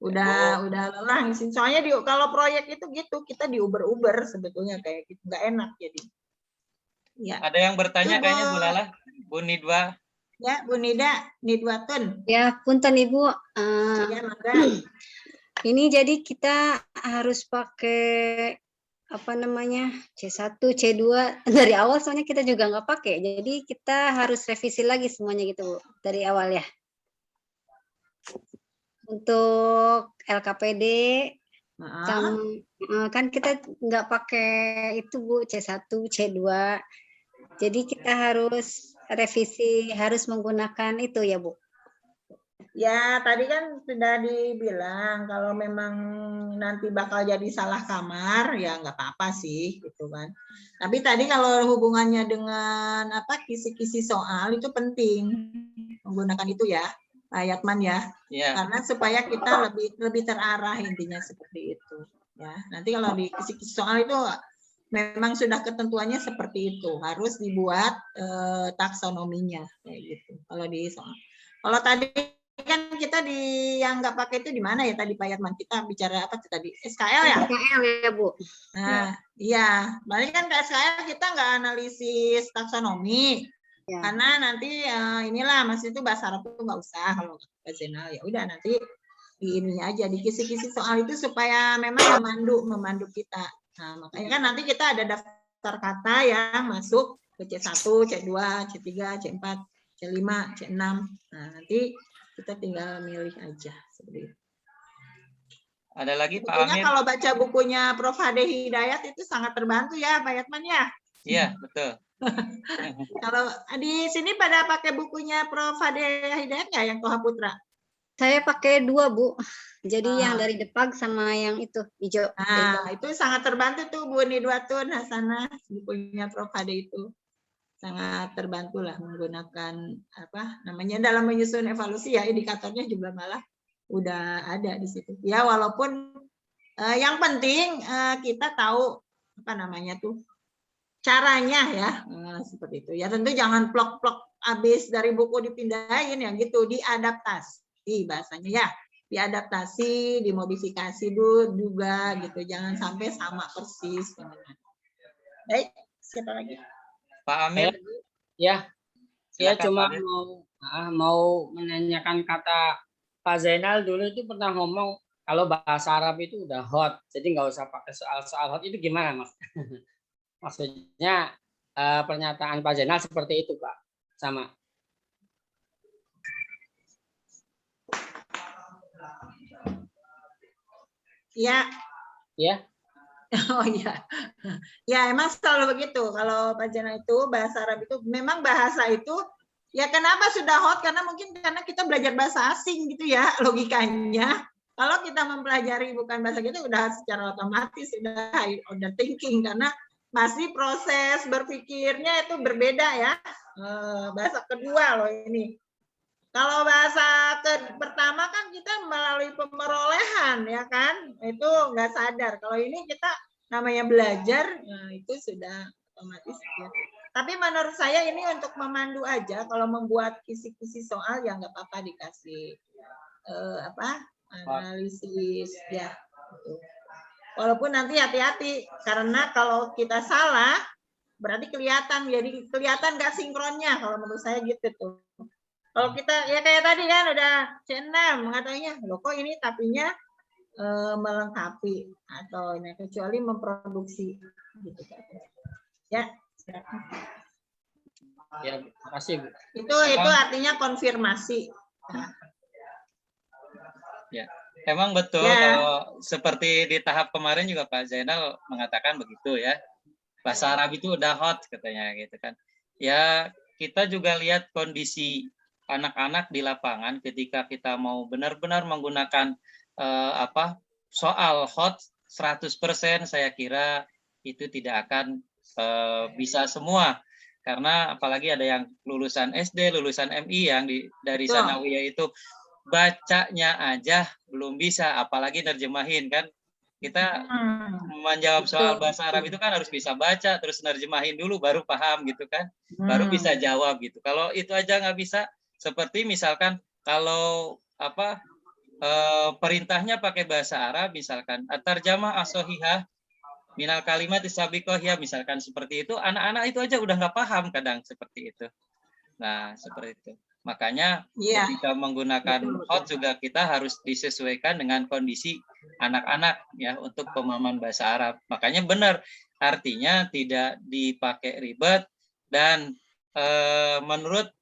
Speaker 1: Udah lelah ngisi. Soalnya kalau proyek itu gitu, kita diuber-uber sebetulnya kayak gitu, nggak enak jadi. Ya.
Speaker 2: Ada yang bertanya kayaknya Bu Lala, Bu Nidwa.
Speaker 1: Ya, Bu Nidwatun.
Speaker 5: Ya, punten Ibu.
Speaker 1: Ya, mangga.
Speaker 5: Ini jadi kita harus pakai apa namanya C1, C2 dari awal, soalnya kita juga nggak pakai. Jadi kita harus revisi lagi semuanya gitu Bu, dari awal ya. Untuk LKPD kan kita nggak pakai itu Bu, C1, C2. Jadi kita harus revisi, harus menggunakan itu ya Bu.
Speaker 1: Ya, tadi kan sudah dibilang kalau memang nanti bakal jadi salah kamar, ya nggak apa-apa sih, gitu kan. Tapi tadi kalau hubungannya dengan apa kisi-kisi soal itu penting menggunakan itu ya, Pak Yatman ya.
Speaker 2: Yeah.
Speaker 1: Karena supaya kita lebih terarah, intinya seperti itu. Ya, nanti kalau di kisi-kisi soal itu memang sudah ketentuannya seperti itu, harus dibuat taksonominya kayak gitu. Kalau di soal, kalau tadi kan kita yang nggak pakai itu di mana ya tadi Pak Yatman, kita bicara apa tadi, SKL ya?
Speaker 5: SKL ya Bu.
Speaker 1: Nah, iya, balik kan ke SKL kita nggak analisis taksonomi, karena nanti inilah Mas itu bahasa Arab itu nggak usah, kalau Pak Zainal ya udah nanti di ininya aja, di kisi-kisi soal itu supaya memang memandu kita. Nah, makanya kan nanti kita ada daftar kata yang masuk ke C1, C2, C3, C4, C5, C6. Nah, nanti kita tinggal milih aja seperti itu.
Speaker 2: Ada lagi Pak Amir?
Speaker 1: Kalau baca bukunya Prof. Hade Hidayat itu sangat terbantu ya Pak Yatman ya?
Speaker 2: Iya, betul.
Speaker 1: Kalau di sini pada pakai bukunya Prof. Hade Hidayat nggak yang Toha Putra?
Speaker 5: Saya pakai 2 Bu. Jadi yang dari Depag sama yang itu hijau.
Speaker 1: Nah, itu sangat terbantu tuh Bu Nidwatun Hasanah, bukunya Prof. Hade itu. Sangat terbantu lah menggunakan apa namanya dalam menyusun evaluasi ya, indikatornya juga malah udah ada di situ. Ya walaupun yang penting kita tahu apa namanya tuh caranya ya, seperti itu. Ya tentu jangan plok-plok habis dari buku dipindahin ya gitu, diadaptasi bahasanya ya. Diadaptasi, dimodifikasi dulu juga gitu. Jangan sampai sama persis. Baik, siapa lagi?
Speaker 2: Pak Amir.
Speaker 12: Ya, saya
Speaker 2: Silakan,
Speaker 12: cuma
Speaker 2: Pak
Speaker 12: mau menanyakan kata Pak Zainal dulu itu pernah ngomong kalau bahasa Arab itu udah hot, jadi nggak usah pakai soal-soal hot, itu gimana Mas? Maksudnya pernyataan Pak Zainal seperti itu Pak, sama.
Speaker 1: Ya.
Speaker 12: Ya.
Speaker 1: Oh iya, ya emang selalu begitu. Kalau Pak Jana itu bahasa Arab itu memang bahasa itu ya kenapa sudah hot karena mungkin karena kita belajar bahasa asing gitu ya logikanya. Kalau kita mempelajari bukan bahasa kita udah secara otomatis sudah high order thinking karena masih proses berpikirnya itu berbeda ya. Bahasa kedua loh ini. Kalau bahasa pertama kan kita melalui pemerolehan ya kan, itu nggak sadar. Kalau ini kita namanya belajar, nah itu sudah otomatis ya. Tapi menurut saya ini untuk memandu aja. Kalau membuat kisi-kisi soal ya nggak apa-apa dikasih analisis ya. Gitu. Walaupun nanti hati-hati karena kalau kita salah berarti kelihatan, jadi kelihatan nggak sinkronnya. Kalau menurut saya gitu tuh. Kalau kita ya kayak tadi kan udah C6 katanya, loh kok ini tapinya melengkapi atau ini kecuali memproduksi gitu kan. Ya, silakan.
Speaker 12: Ya, makasih Bu.
Speaker 1: Itu artinya konfirmasi.
Speaker 2: Ya, emang betul
Speaker 1: ya.
Speaker 2: Kalau seperti di tahap kemarin juga Pak Zainal mengatakan begitu ya. Bahasa Arab itu udah hot katanya gitu kan. Ya, kita juga lihat kondisi anak-anak di lapangan ketika kita mau benar-benar menggunakan soal hot 100% saya kira itu tidak akan bisa semua, karena apalagi ada yang lulusan SD, lulusan MI yang dari Sanawiyah itu bacanya aja belum bisa, apalagi nerjemahin kan. Kita menjawab soal bahasa Arab itu kan harus bisa baca, terus nerjemahin dulu baru paham gitu kan, baru bisa jawab gitu. Kalau itu aja nggak bisa, seperti misalkan kalau perintahnya pakai bahasa Arab, misalkan at-tarjamah as-shahihah minal kalimat sabiqah, ya misalkan seperti itu, anak-anak itu aja udah nggak paham kadang seperti itu. Nah, seperti itu. Makanya ketika menggunakan hot juga kita harus disesuaikan dengan kondisi anak-anak ya untuk pemahaman bahasa Arab. Makanya benar, artinya tidak dipakai ribet, dan menurut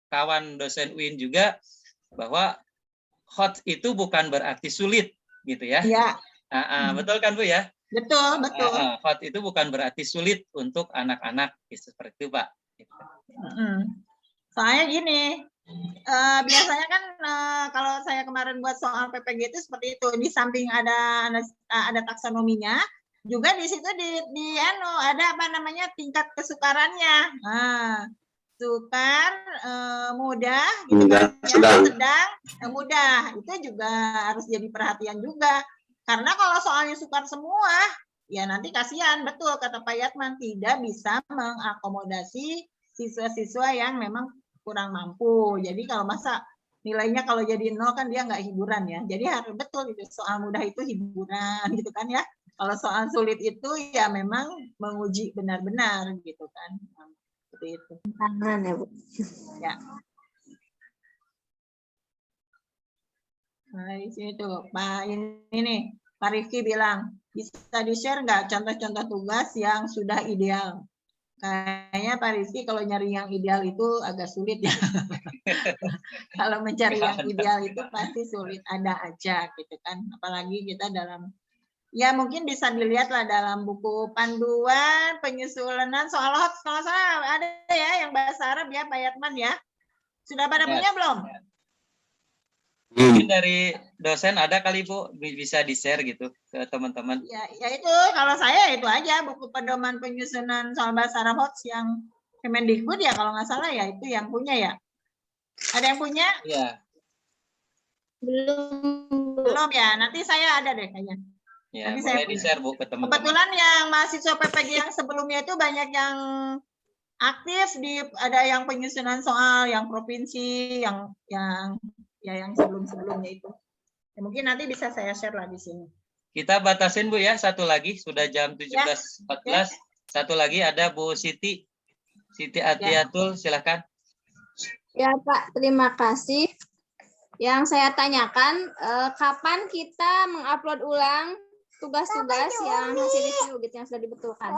Speaker 2: kawan dosen UIN juga bahwa hot itu bukan berarti sulit gitu ya. Iya. Betul kan Bu ya?
Speaker 1: Betul, betul.
Speaker 2: Hot itu bukan berarti sulit untuk anak-anak, seperti itu Pak.
Speaker 1: Soalnya gini, biasanya kan kalau saya kemarin buat soal PPG itu seperti itu, di samping ada taksonominya, juga di situ ada apa namanya tingkat kesukarannya. Sukar, mudah, gitu kan, sedang, mudah, itu juga harus jadi perhatian juga. Karena kalau soalnya sukar semua, ya nanti kasihan, betul kata Pak Yatman, tidak bisa mengakomodasi siswa-siswa yang memang kurang mampu. Jadi kalau masa nilainya kalau jadi 0 kan dia nggak hiburan ya. Jadi harus betul itu, soal mudah itu hiburan gitu kan ya. Kalau soal sulit itu ya memang menguji benar-benar gitu kan. Seperti itu.
Speaker 5: Tangan ya Bu.
Speaker 1: Ya. Nah, di sini tuh Pak ini nih, Pak Rifki bilang bisa di-share nggak contoh-contoh tugas yang sudah ideal? Kayaknya Pak Rizky kalau nyari yang ideal itu agak sulit ya. Kalau mencari yang ideal itu pasti sulit, ada aja gitu kan. Apalagi kita ya mungkin bisa dilihat lah dalam buku panduan penyusunan soal hot, kalau salah ada ya yang bahasa Arab ya Pak Yatman ya. Sudah pada punya belum?
Speaker 2: Mungkin dari dosen ada kali Bu, bisa di-share gitu ke teman-teman.
Speaker 1: Ya itu kalau saya itu aja buku pedoman penyusunan soal bahasa Arab HOTS yang Kemendikbud ya kalau nggak salah ya, itu yang punya ya. Ada yang punya?
Speaker 2: Iya.
Speaker 1: Belum ya, nanti saya ada deh kayaknya.
Speaker 2: Ya,
Speaker 1: nanti
Speaker 2: boleh di-share Bu ke teman-teman.
Speaker 1: Kebetulan yang mahasiswa PPG yang sebelumnya itu banyak yang aktif ada yang penyusunan soal yang provinsi, yang sebelum-sebelumnya itu. Ya, mungkin nanti bisa saya share lah di sini.
Speaker 2: Kita batasin Bu ya, satu lagi sudah jam 17.14. Ya. Satu lagi ada Bu Siti. Siti Atiatul, silakan.
Speaker 8: Ya Pak, terima kasih. Yang saya tanyakan, kapan kita mengupload ulang tugas-tugas yang hasil review gitu yang sudah dibetulkan?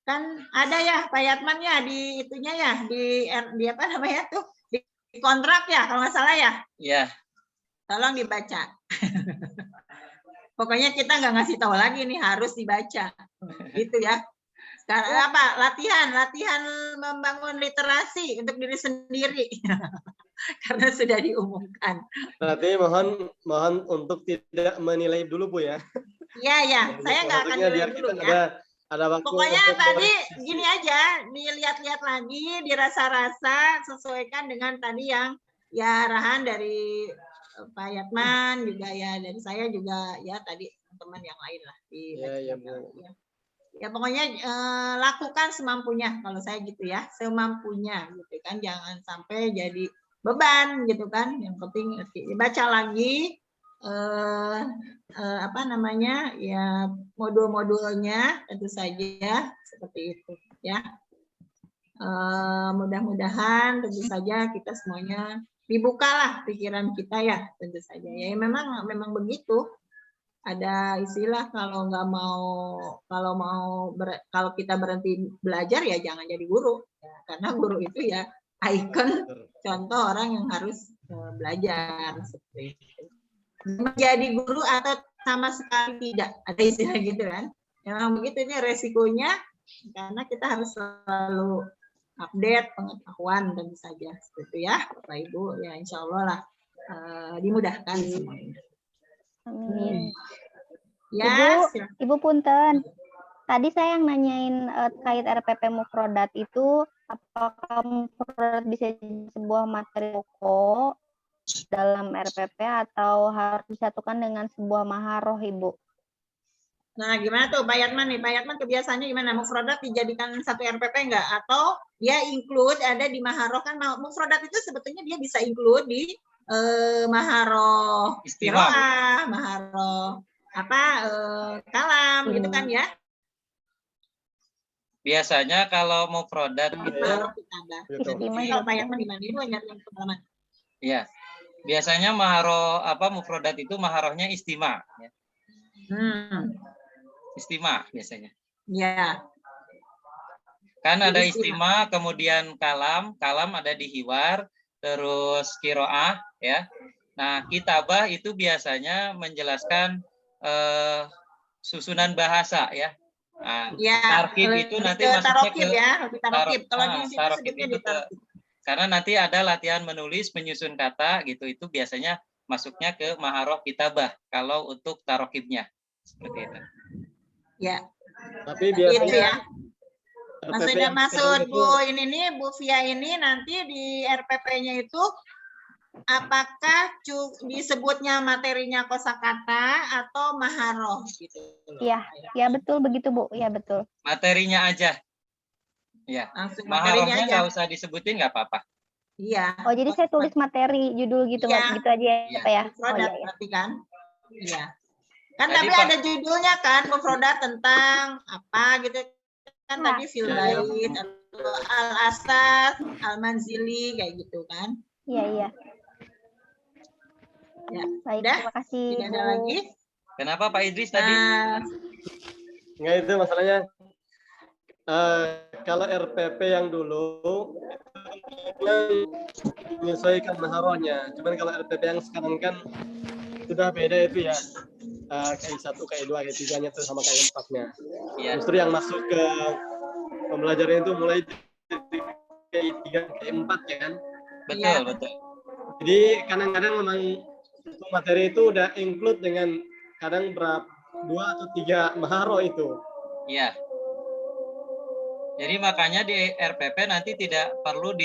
Speaker 1: Kan ada ya Pak Yatman ya di itunya ya, di apa namanya tuh? Di kontrak ya kalau nggak salah ya.
Speaker 2: Iya.
Speaker 1: Tolong dibaca. Pokoknya kita nggak ngasih tahu lagi nih, harus dibaca. Gitu ya. Sekarang apa? Latihan membangun literasi untuk diri sendiri. Karena sudah diumumkan.
Speaker 6: Berarti mohon untuk tidak menilai dulu Bu ya.
Speaker 1: Iya. Saya nggak akan nilai dulu ya.
Speaker 6: Ada waktu.
Speaker 1: Pokoknya tadi gini aja, dilihat-lihat lagi, dirasa-rasa, sesuaikan dengan tadi yang ya arahan dari Pak Yatman juga ya, dari saya juga ya tadi teman-teman yang lain lah di ya pokoknya lakukan semampunya kalau saya gitu ya, semampunya gitu kan, jangan sampai jadi beban gitu kan. Yang penting baca lagi apa namanya ya, modul-modulnya tentu saja seperti itu ya. Mudah-mudahan tentu saja kita semuanya dibukalah pikiran kita ya, tentu saja ya. Memang begitu. Ada istilah kalau kita berhenti belajar ya jangan jadi guru ya, karena guru itu ya ikon contoh orang yang harus belajar seperti itu. Menjadi guru atau sama sekali tidak, ada istilah gitu kan. Memang begitu, ini resikonya karena kita harus selalu update pengetahuan tentu saja seperti itu ya Bapak Ibu ya, insya Allah lah dimudahkan semuanya.
Speaker 3: Amin.
Speaker 1: Ya,
Speaker 3: Ibu punten. Tadi saya yang nanyain terkait RPP mufrodat itu, apakah mufrodat bisa jadi sebuah materi pokok dalam RPP atau harus disatukan dengan sebuah maharoh, Ibu?
Speaker 1: Nah, gimana tuh Pak Yatman nih? Pak Yatman kebiasaannya gimana? Mufrodat dijadikan satu RPP enggak? Atau dia include ada di maharoh? Kan mufrodat itu sebetulnya dia bisa include di maharoh qiraah, maharoh kalam gitu kan ya?
Speaker 2: Biasanya kalau mufrodat itu
Speaker 1: Pak Yatman gimana? Ini banyak yang pengalaman.
Speaker 2: Iya. Biasanya mufrodat itu maharohnya istima ya. Istima biasanya.
Speaker 1: Ya.
Speaker 2: Kan ada istima, kemudian kalam ada di hiwar, terus qiraah ya. Nah, kitabah itu biasanya menjelaskan susunan bahasa ya. Nah,
Speaker 1: ya,
Speaker 2: tarkib itu nanti masuknya ke
Speaker 1: tarokib. Kalau di situ
Speaker 2: tarokib
Speaker 1: sebutnya
Speaker 2: itu
Speaker 1: di tarokib.
Speaker 2: Karena nanti ada latihan menulis, menyusun kata gitu, itu biasanya masuknya ke maharoh kitabah kalau untuk tarokibnya seperti itu.
Speaker 1: Ya.
Speaker 6: Tapi biasanya
Speaker 1: itu ya. Maksud Bu ini nih, Bu Fia ini nanti di RPP-nya itu apakah disebutnya materinya kosakata atau maharoh gitu?
Speaker 3: Iya, ya betul begitu Bu, ya betul.
Speaker 2: Materinya aja. Ya. Maharohnya nggak usah disebutin nggak apa-apa.
Speaker 1: Iya.
Speaker 3: Oh jadi saya tulis materi judul gitu, gitu aja ya Pak ya?
Speaker 1: Mufrodat berarti kan? Iya. Kan tapi ada judulnya kan, mufrodat tentang apa gitu kan tadi fil bait, al-asas, al-manzili kayak gitu kan?
Speaker 3: Iya.
Speaker 1: Ya,
Speaker 3: baik, terima kasih.
Speaker 1: Tidak ada lagi.
Speaker 2: Kenapa Pak Idris tadi?
Speaker 6: Enggak, itu masalahnya. Kalau RPP yang dulu menyesuaikan maharohnya. Cuman kalau RPP yang sekarang kan sudah beda itu ya. KI1, KI2, KI3-nya itu sama KI4-nya. Ya. Justru yang masuk ke pembelajaran itu mulai dari KI3, KI4 ya kan?
Speaker 2: Betul.
Speaker 6: Jadi kadang-kadang memang materi itu udah include dengan kadang 2 atau 3 maharoh itu. Iya.
Speaker 2: Jadi makanya di RPP nanti tidak perlu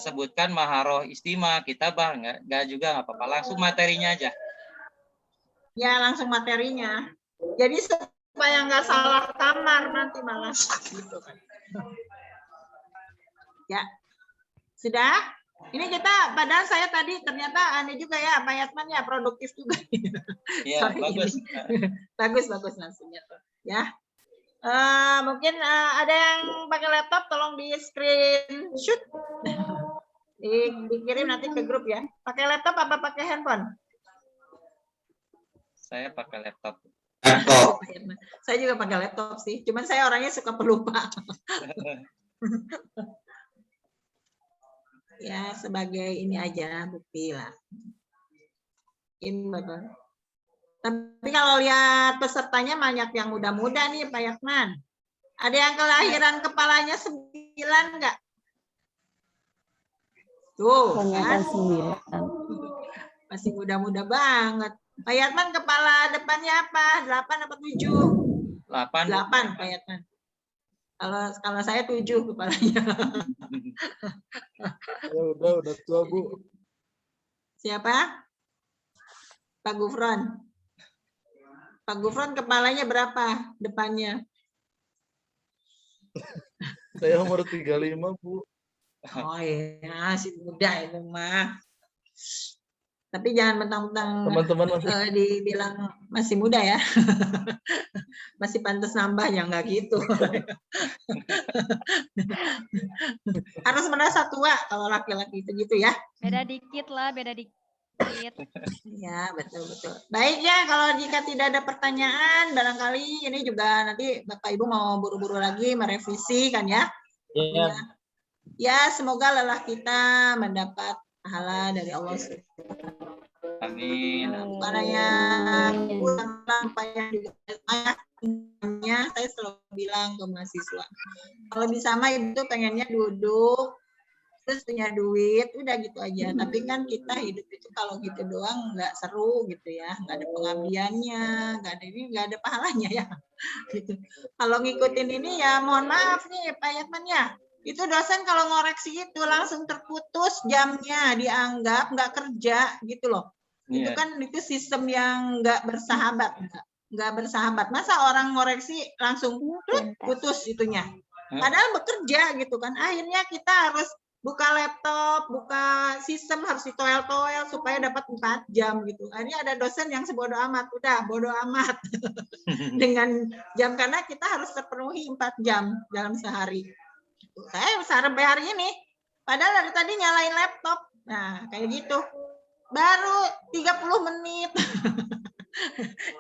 Speaker 2: sebutkan maharoh istima, kitabah, nggak juga nggak apa-apa, langsung materinya aja.
Speaker 1: Ya langsung materinya. Jadi supaya nggak salah kamar nanti malah gitu kan. Ya sudah. Ini kita padahal saya tadi ternyata aneh juga ya Pak Yatman ya, produktif juga.
Speaker 2: Iya bagus.
Speaker 1: bagus langsungnya tuh. Ya. Mungkin ada yang pakai laptop, tolong di screenshot, dikirim nanti ke grup ya. Pakai laptop apa pakai handphone?
Speaker 2: Saya pakai laptop.
Speaker 1: Saya juga pakai laptop sih, cuman saya orangnya suka pelupa. Ya sebagai ini aja bukti lah. Ini betul. Tapi kalau lihat pesertanya banyak yang muda-muda nih Pak Yatman. Ada yang kelahiran kepalanya 9 enggak? Tuh, kan? 9. Masih muda-muda banget. Pak Yatman kepala depannya apa? 8 apa 7? 8 Pak Yatman. Kalau saya 7 kepalanya.
Speaker 13: Ya udah tua Bu.
Speaker 1: Siapa? Pak Gufron. Pak Gufron kepalanya berapa depannya?
Speaker 13: Saya umur 35, Bu.
Speaker 1: Oh iya, masih muda itu mah. Tapi jangan mentang-mentang
Speaker 13: teman-teman
Speaker 1: dibilang masih muda ya. Masih pantas nambah ya, nggak gitu. Harus merasa tua kalau laki-laki itu gitu ya.
Speaker 9: Beda dikit lah, beda dikit.
Speaker 1: Ya, betul. Baik ya, kalau jika tidak ada pertanyaan, barangkali ini juga nanti Bapak Ibu mau buru-buru lagi merevisi kan ya.
Speaker 12: Iya.
Speaker 1: Ya, semoga lelah kita mendapat pahala dari Allah.
Speaker 2: Amin.
Speaker 1: Karena pulang apa yang juga saya selalu bilang ke mahasiswa, kalau bisa mah itu pengennya duduk terus punya duit, udah gitu aja. Tapi kan kita hidup itu kalau gitu doang nggak seru gitu ya, nggak ada pengabdiannya, nggak ada ini, nggak ada pahalanya ya. Gitu. Kalau ngikutin ini ya, mohon maaf nih Pak Yatman ya, itu dosen kalau ngoreksi itu langsung terputus jamnya, dianggap nggak kerja gitu loh. Itu kan itu sistem yang nggak bersahabat, nggak bersahabat. Masa orang ngoreksi langsung putus itunya. Padahal bekerja gitu kan. Akhirnya kita harus buka laptop, buka sistem, harus ditoel-toel supaya dapat 4 jam gitu. Akhirnya ada dosen yang sebodoh amat, udah bodoh amat dengan jam, karena kita harus terpenuhi 4 jam dalam sehari. Saya sampai hari ini, padahal dari tadi nyalain laptop. Nah, kayak gitu. Baru 30 menit.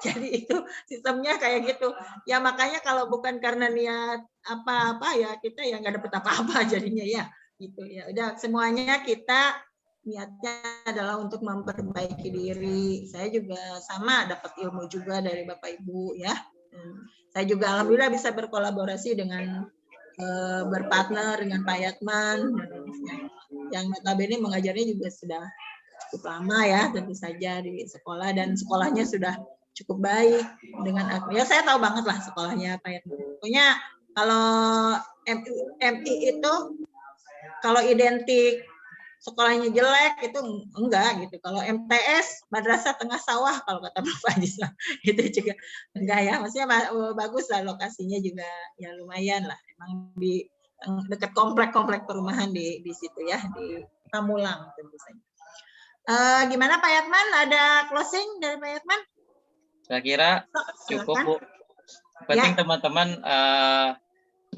Speaker 1: Jadi itu sistemnya kayak gitu. Ya makanya kalau bukan karena niat apa-apa ya kita ya nggak dapet apa-apa jadinya ya. Gitu ya. Udah semuanya kita niatnya adalah untuk memperbaiki diri. Saya juga sama dapat ilmu juga dari Bapak Ibu ya. Saya juga alhamdulillah bisa berkolaborasi dengan berpartner dengan Pak Yatman yang notabene mengajarnya juga sudah cukup lama ya, tentu saja di sekolah, dan sekolahnya sudah cukup baik dengan ya saya tahu banget lah sekolahnya Pak Yatman. Pokoknya kalau MI itu kalau identik sekolahnya jelek itu enggak gitu. Kalau MTS madrasah tengah sawah kalau kata Bapak Haji itu juga enggak ya. Maksudnya bagus lah, lokasinya juga ya lumayan lah. Emang di dekat komplek-komplek perumahan di situ ya, di Pamulang tentu saja. Gimana Pak Yatman? Ada closing dari Pak Yatman?
Speaker 2: Saya kira cukup Bu. Penting teman-teman,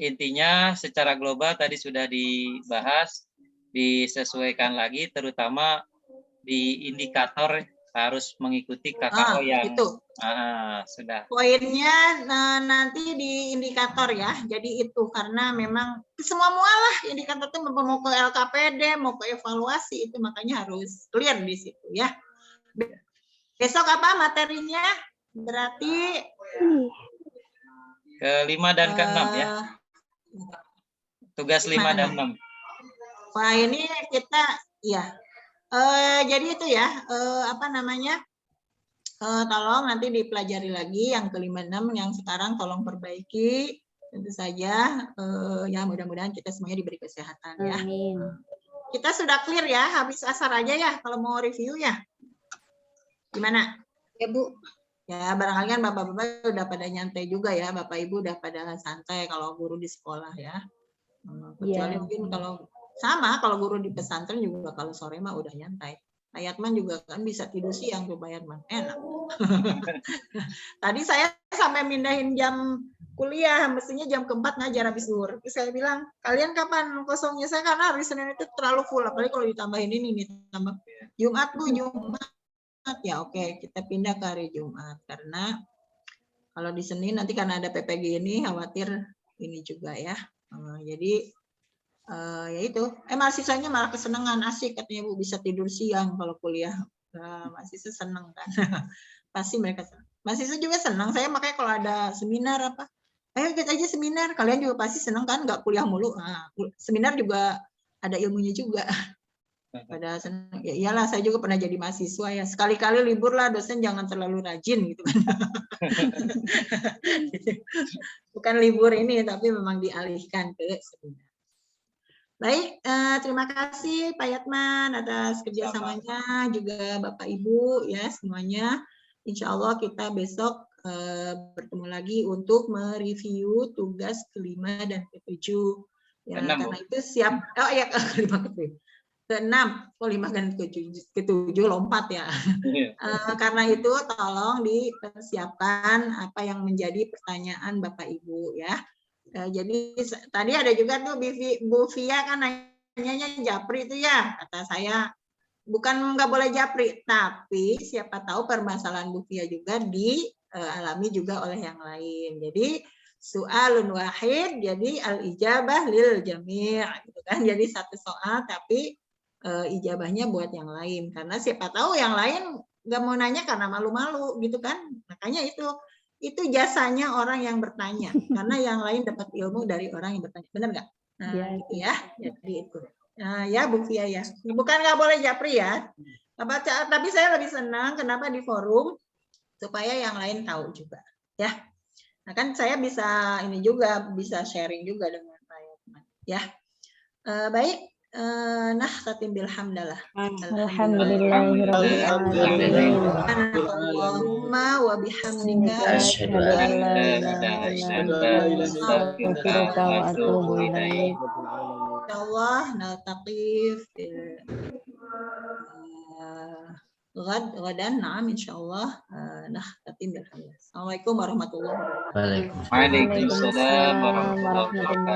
Speaker 2: intinya secara global tadi sudah dibahas, disesuaikan lagi, terutama di indikator harus mengikuti KKO yang
Speaker 1: itu.
Speaker 2: Sudah.
Speaker 1: Poinnya nanti di indikator ya. Jadi itu karena memang semua mualah indikator itu mau ke LKPD, mau ke evaluasi itu makanya harus clear di situ ya. Besok apa materinya? Berarti
Speaker 2: ke-5 dan ke-6 ya. Tugas 5 dan 6.
Speaker 1: Wah ini kita ya. Jadi itu ya apa namanya? Tolong nanti dipelajari lagi yang ke-5, 6 yang sekarang tolong perbaiki. Tentu saja ya mudah-mudahan kita semuanya diberi kesehatan ya.
Speaker 5: Amin.
Speaker 1: Kita sudah clear ya, habis asar aja ya kalau mau review ya. Gimana?
Speaker 5: Ya Bu.
Speaker 1: Ya barangkali kan bapak-bapak udah pada nyantai juga ya, bapak ibu udah pada santai kalau guru di sekolah ya. Kecuali mungkin kalau sama kalau guru di pesantren juga kalau sore mah udah nyantai. Pak Yatman juga kan bisa tidur siang tuh Pak Yatman, enak. Tadi saya sampai mindahin jam kuliah, mestinya jam ke-4 ngajar habis zuhur. Saya bilang, kalian kapan kosongnya? Saya karena hari Senin itu terlalu full, apalagi kalau ditambahin ini tambah Jumat Bu, Jumat. Ya oke, kita pindah ke hari Jumat karena kalau di Senin nanti karena ada PPG ini khawatir ini juga ya. Jadi ya itu, mahasiswanya malah kesenangan, asik katanya Bu bisa tidur siang kalau kuliah. Mahasiswa senang kan. Pasti mereka senang. Mahasiswa juga senang. Saya makanya kalau ada seminar apa, ayo ikut aja seminar. Kalian juga pasti senang kan, nggak kuliah mulu. Nah, seminar juga ada ilmunya juga. Pada senang. Ya iyalah, saya juga pernah jadi mahasiswa ya. Sekali-kali libur lah, dosen jangan terlalu rajin gitu kan. Bukan libur ini, tapi memang dialihkan ke seminar. Baik, terima kasih Pak Yatman atas kerjasamanya, juga Bapak Ibu ya semuanya. Insya Allah kita besok bertemu lagi untuk mereview tugas ke-5 dan ke-7. Ya, karena itu siap. Oh ya, ke-5 ke-7. Ke-6, kok 5 dan ke-7 lompat ya. Karena itu tolong dipersiapkan apa yang menjadi pertanyaan Bapak Ibu ya. Jadi tadi ada juga tuh Bu Via kan nanyanya japri itu ya, kata saya bukan nggak boleh japri, tapi siapa tahu permasalahan Bu Via juga dialami juga oleh yang lain. Jadi soalun wahid, jadi al-ijabah lil jami' gitu kan. Jadi satu soal tapi ijabahnya buat yang lain, karena siapa tahu yang lain nggak mau nanya karena malu-malu gitu kan. Makanya itu jasanya orang yang bertanya, karena yang lain dapat ilmu dari orang yang bertanya, benar nggak? Nah, gitu ya. Jadi itu. Ya Bu Fia ya. Bukan nggak boleh japri ya. Tapi saya lebih senang kenapa di forum supaya yang lain tahu juga ya. Nah kan saya bisa ini juga bisa sharing juga dengan teman ya. Baik. Nah khatim bilhamdalah.
Speaker 3: Alhamdulillahirabbil alamin.
Speaker 1: Allahumma wa bihamdika
Speaker 3: Asyhadu an la ilaha illa anta astaghfiruka wa atubu ilaik.
Speaker 1: Insyaallah naltaqif غدا نعم إن شاء الله نختتم بالحمد. Assalamualaikum warahmatullahi wabarakatuh.
Speaker 2: Waalaikumsalam warahmatullahi wabarakatuh.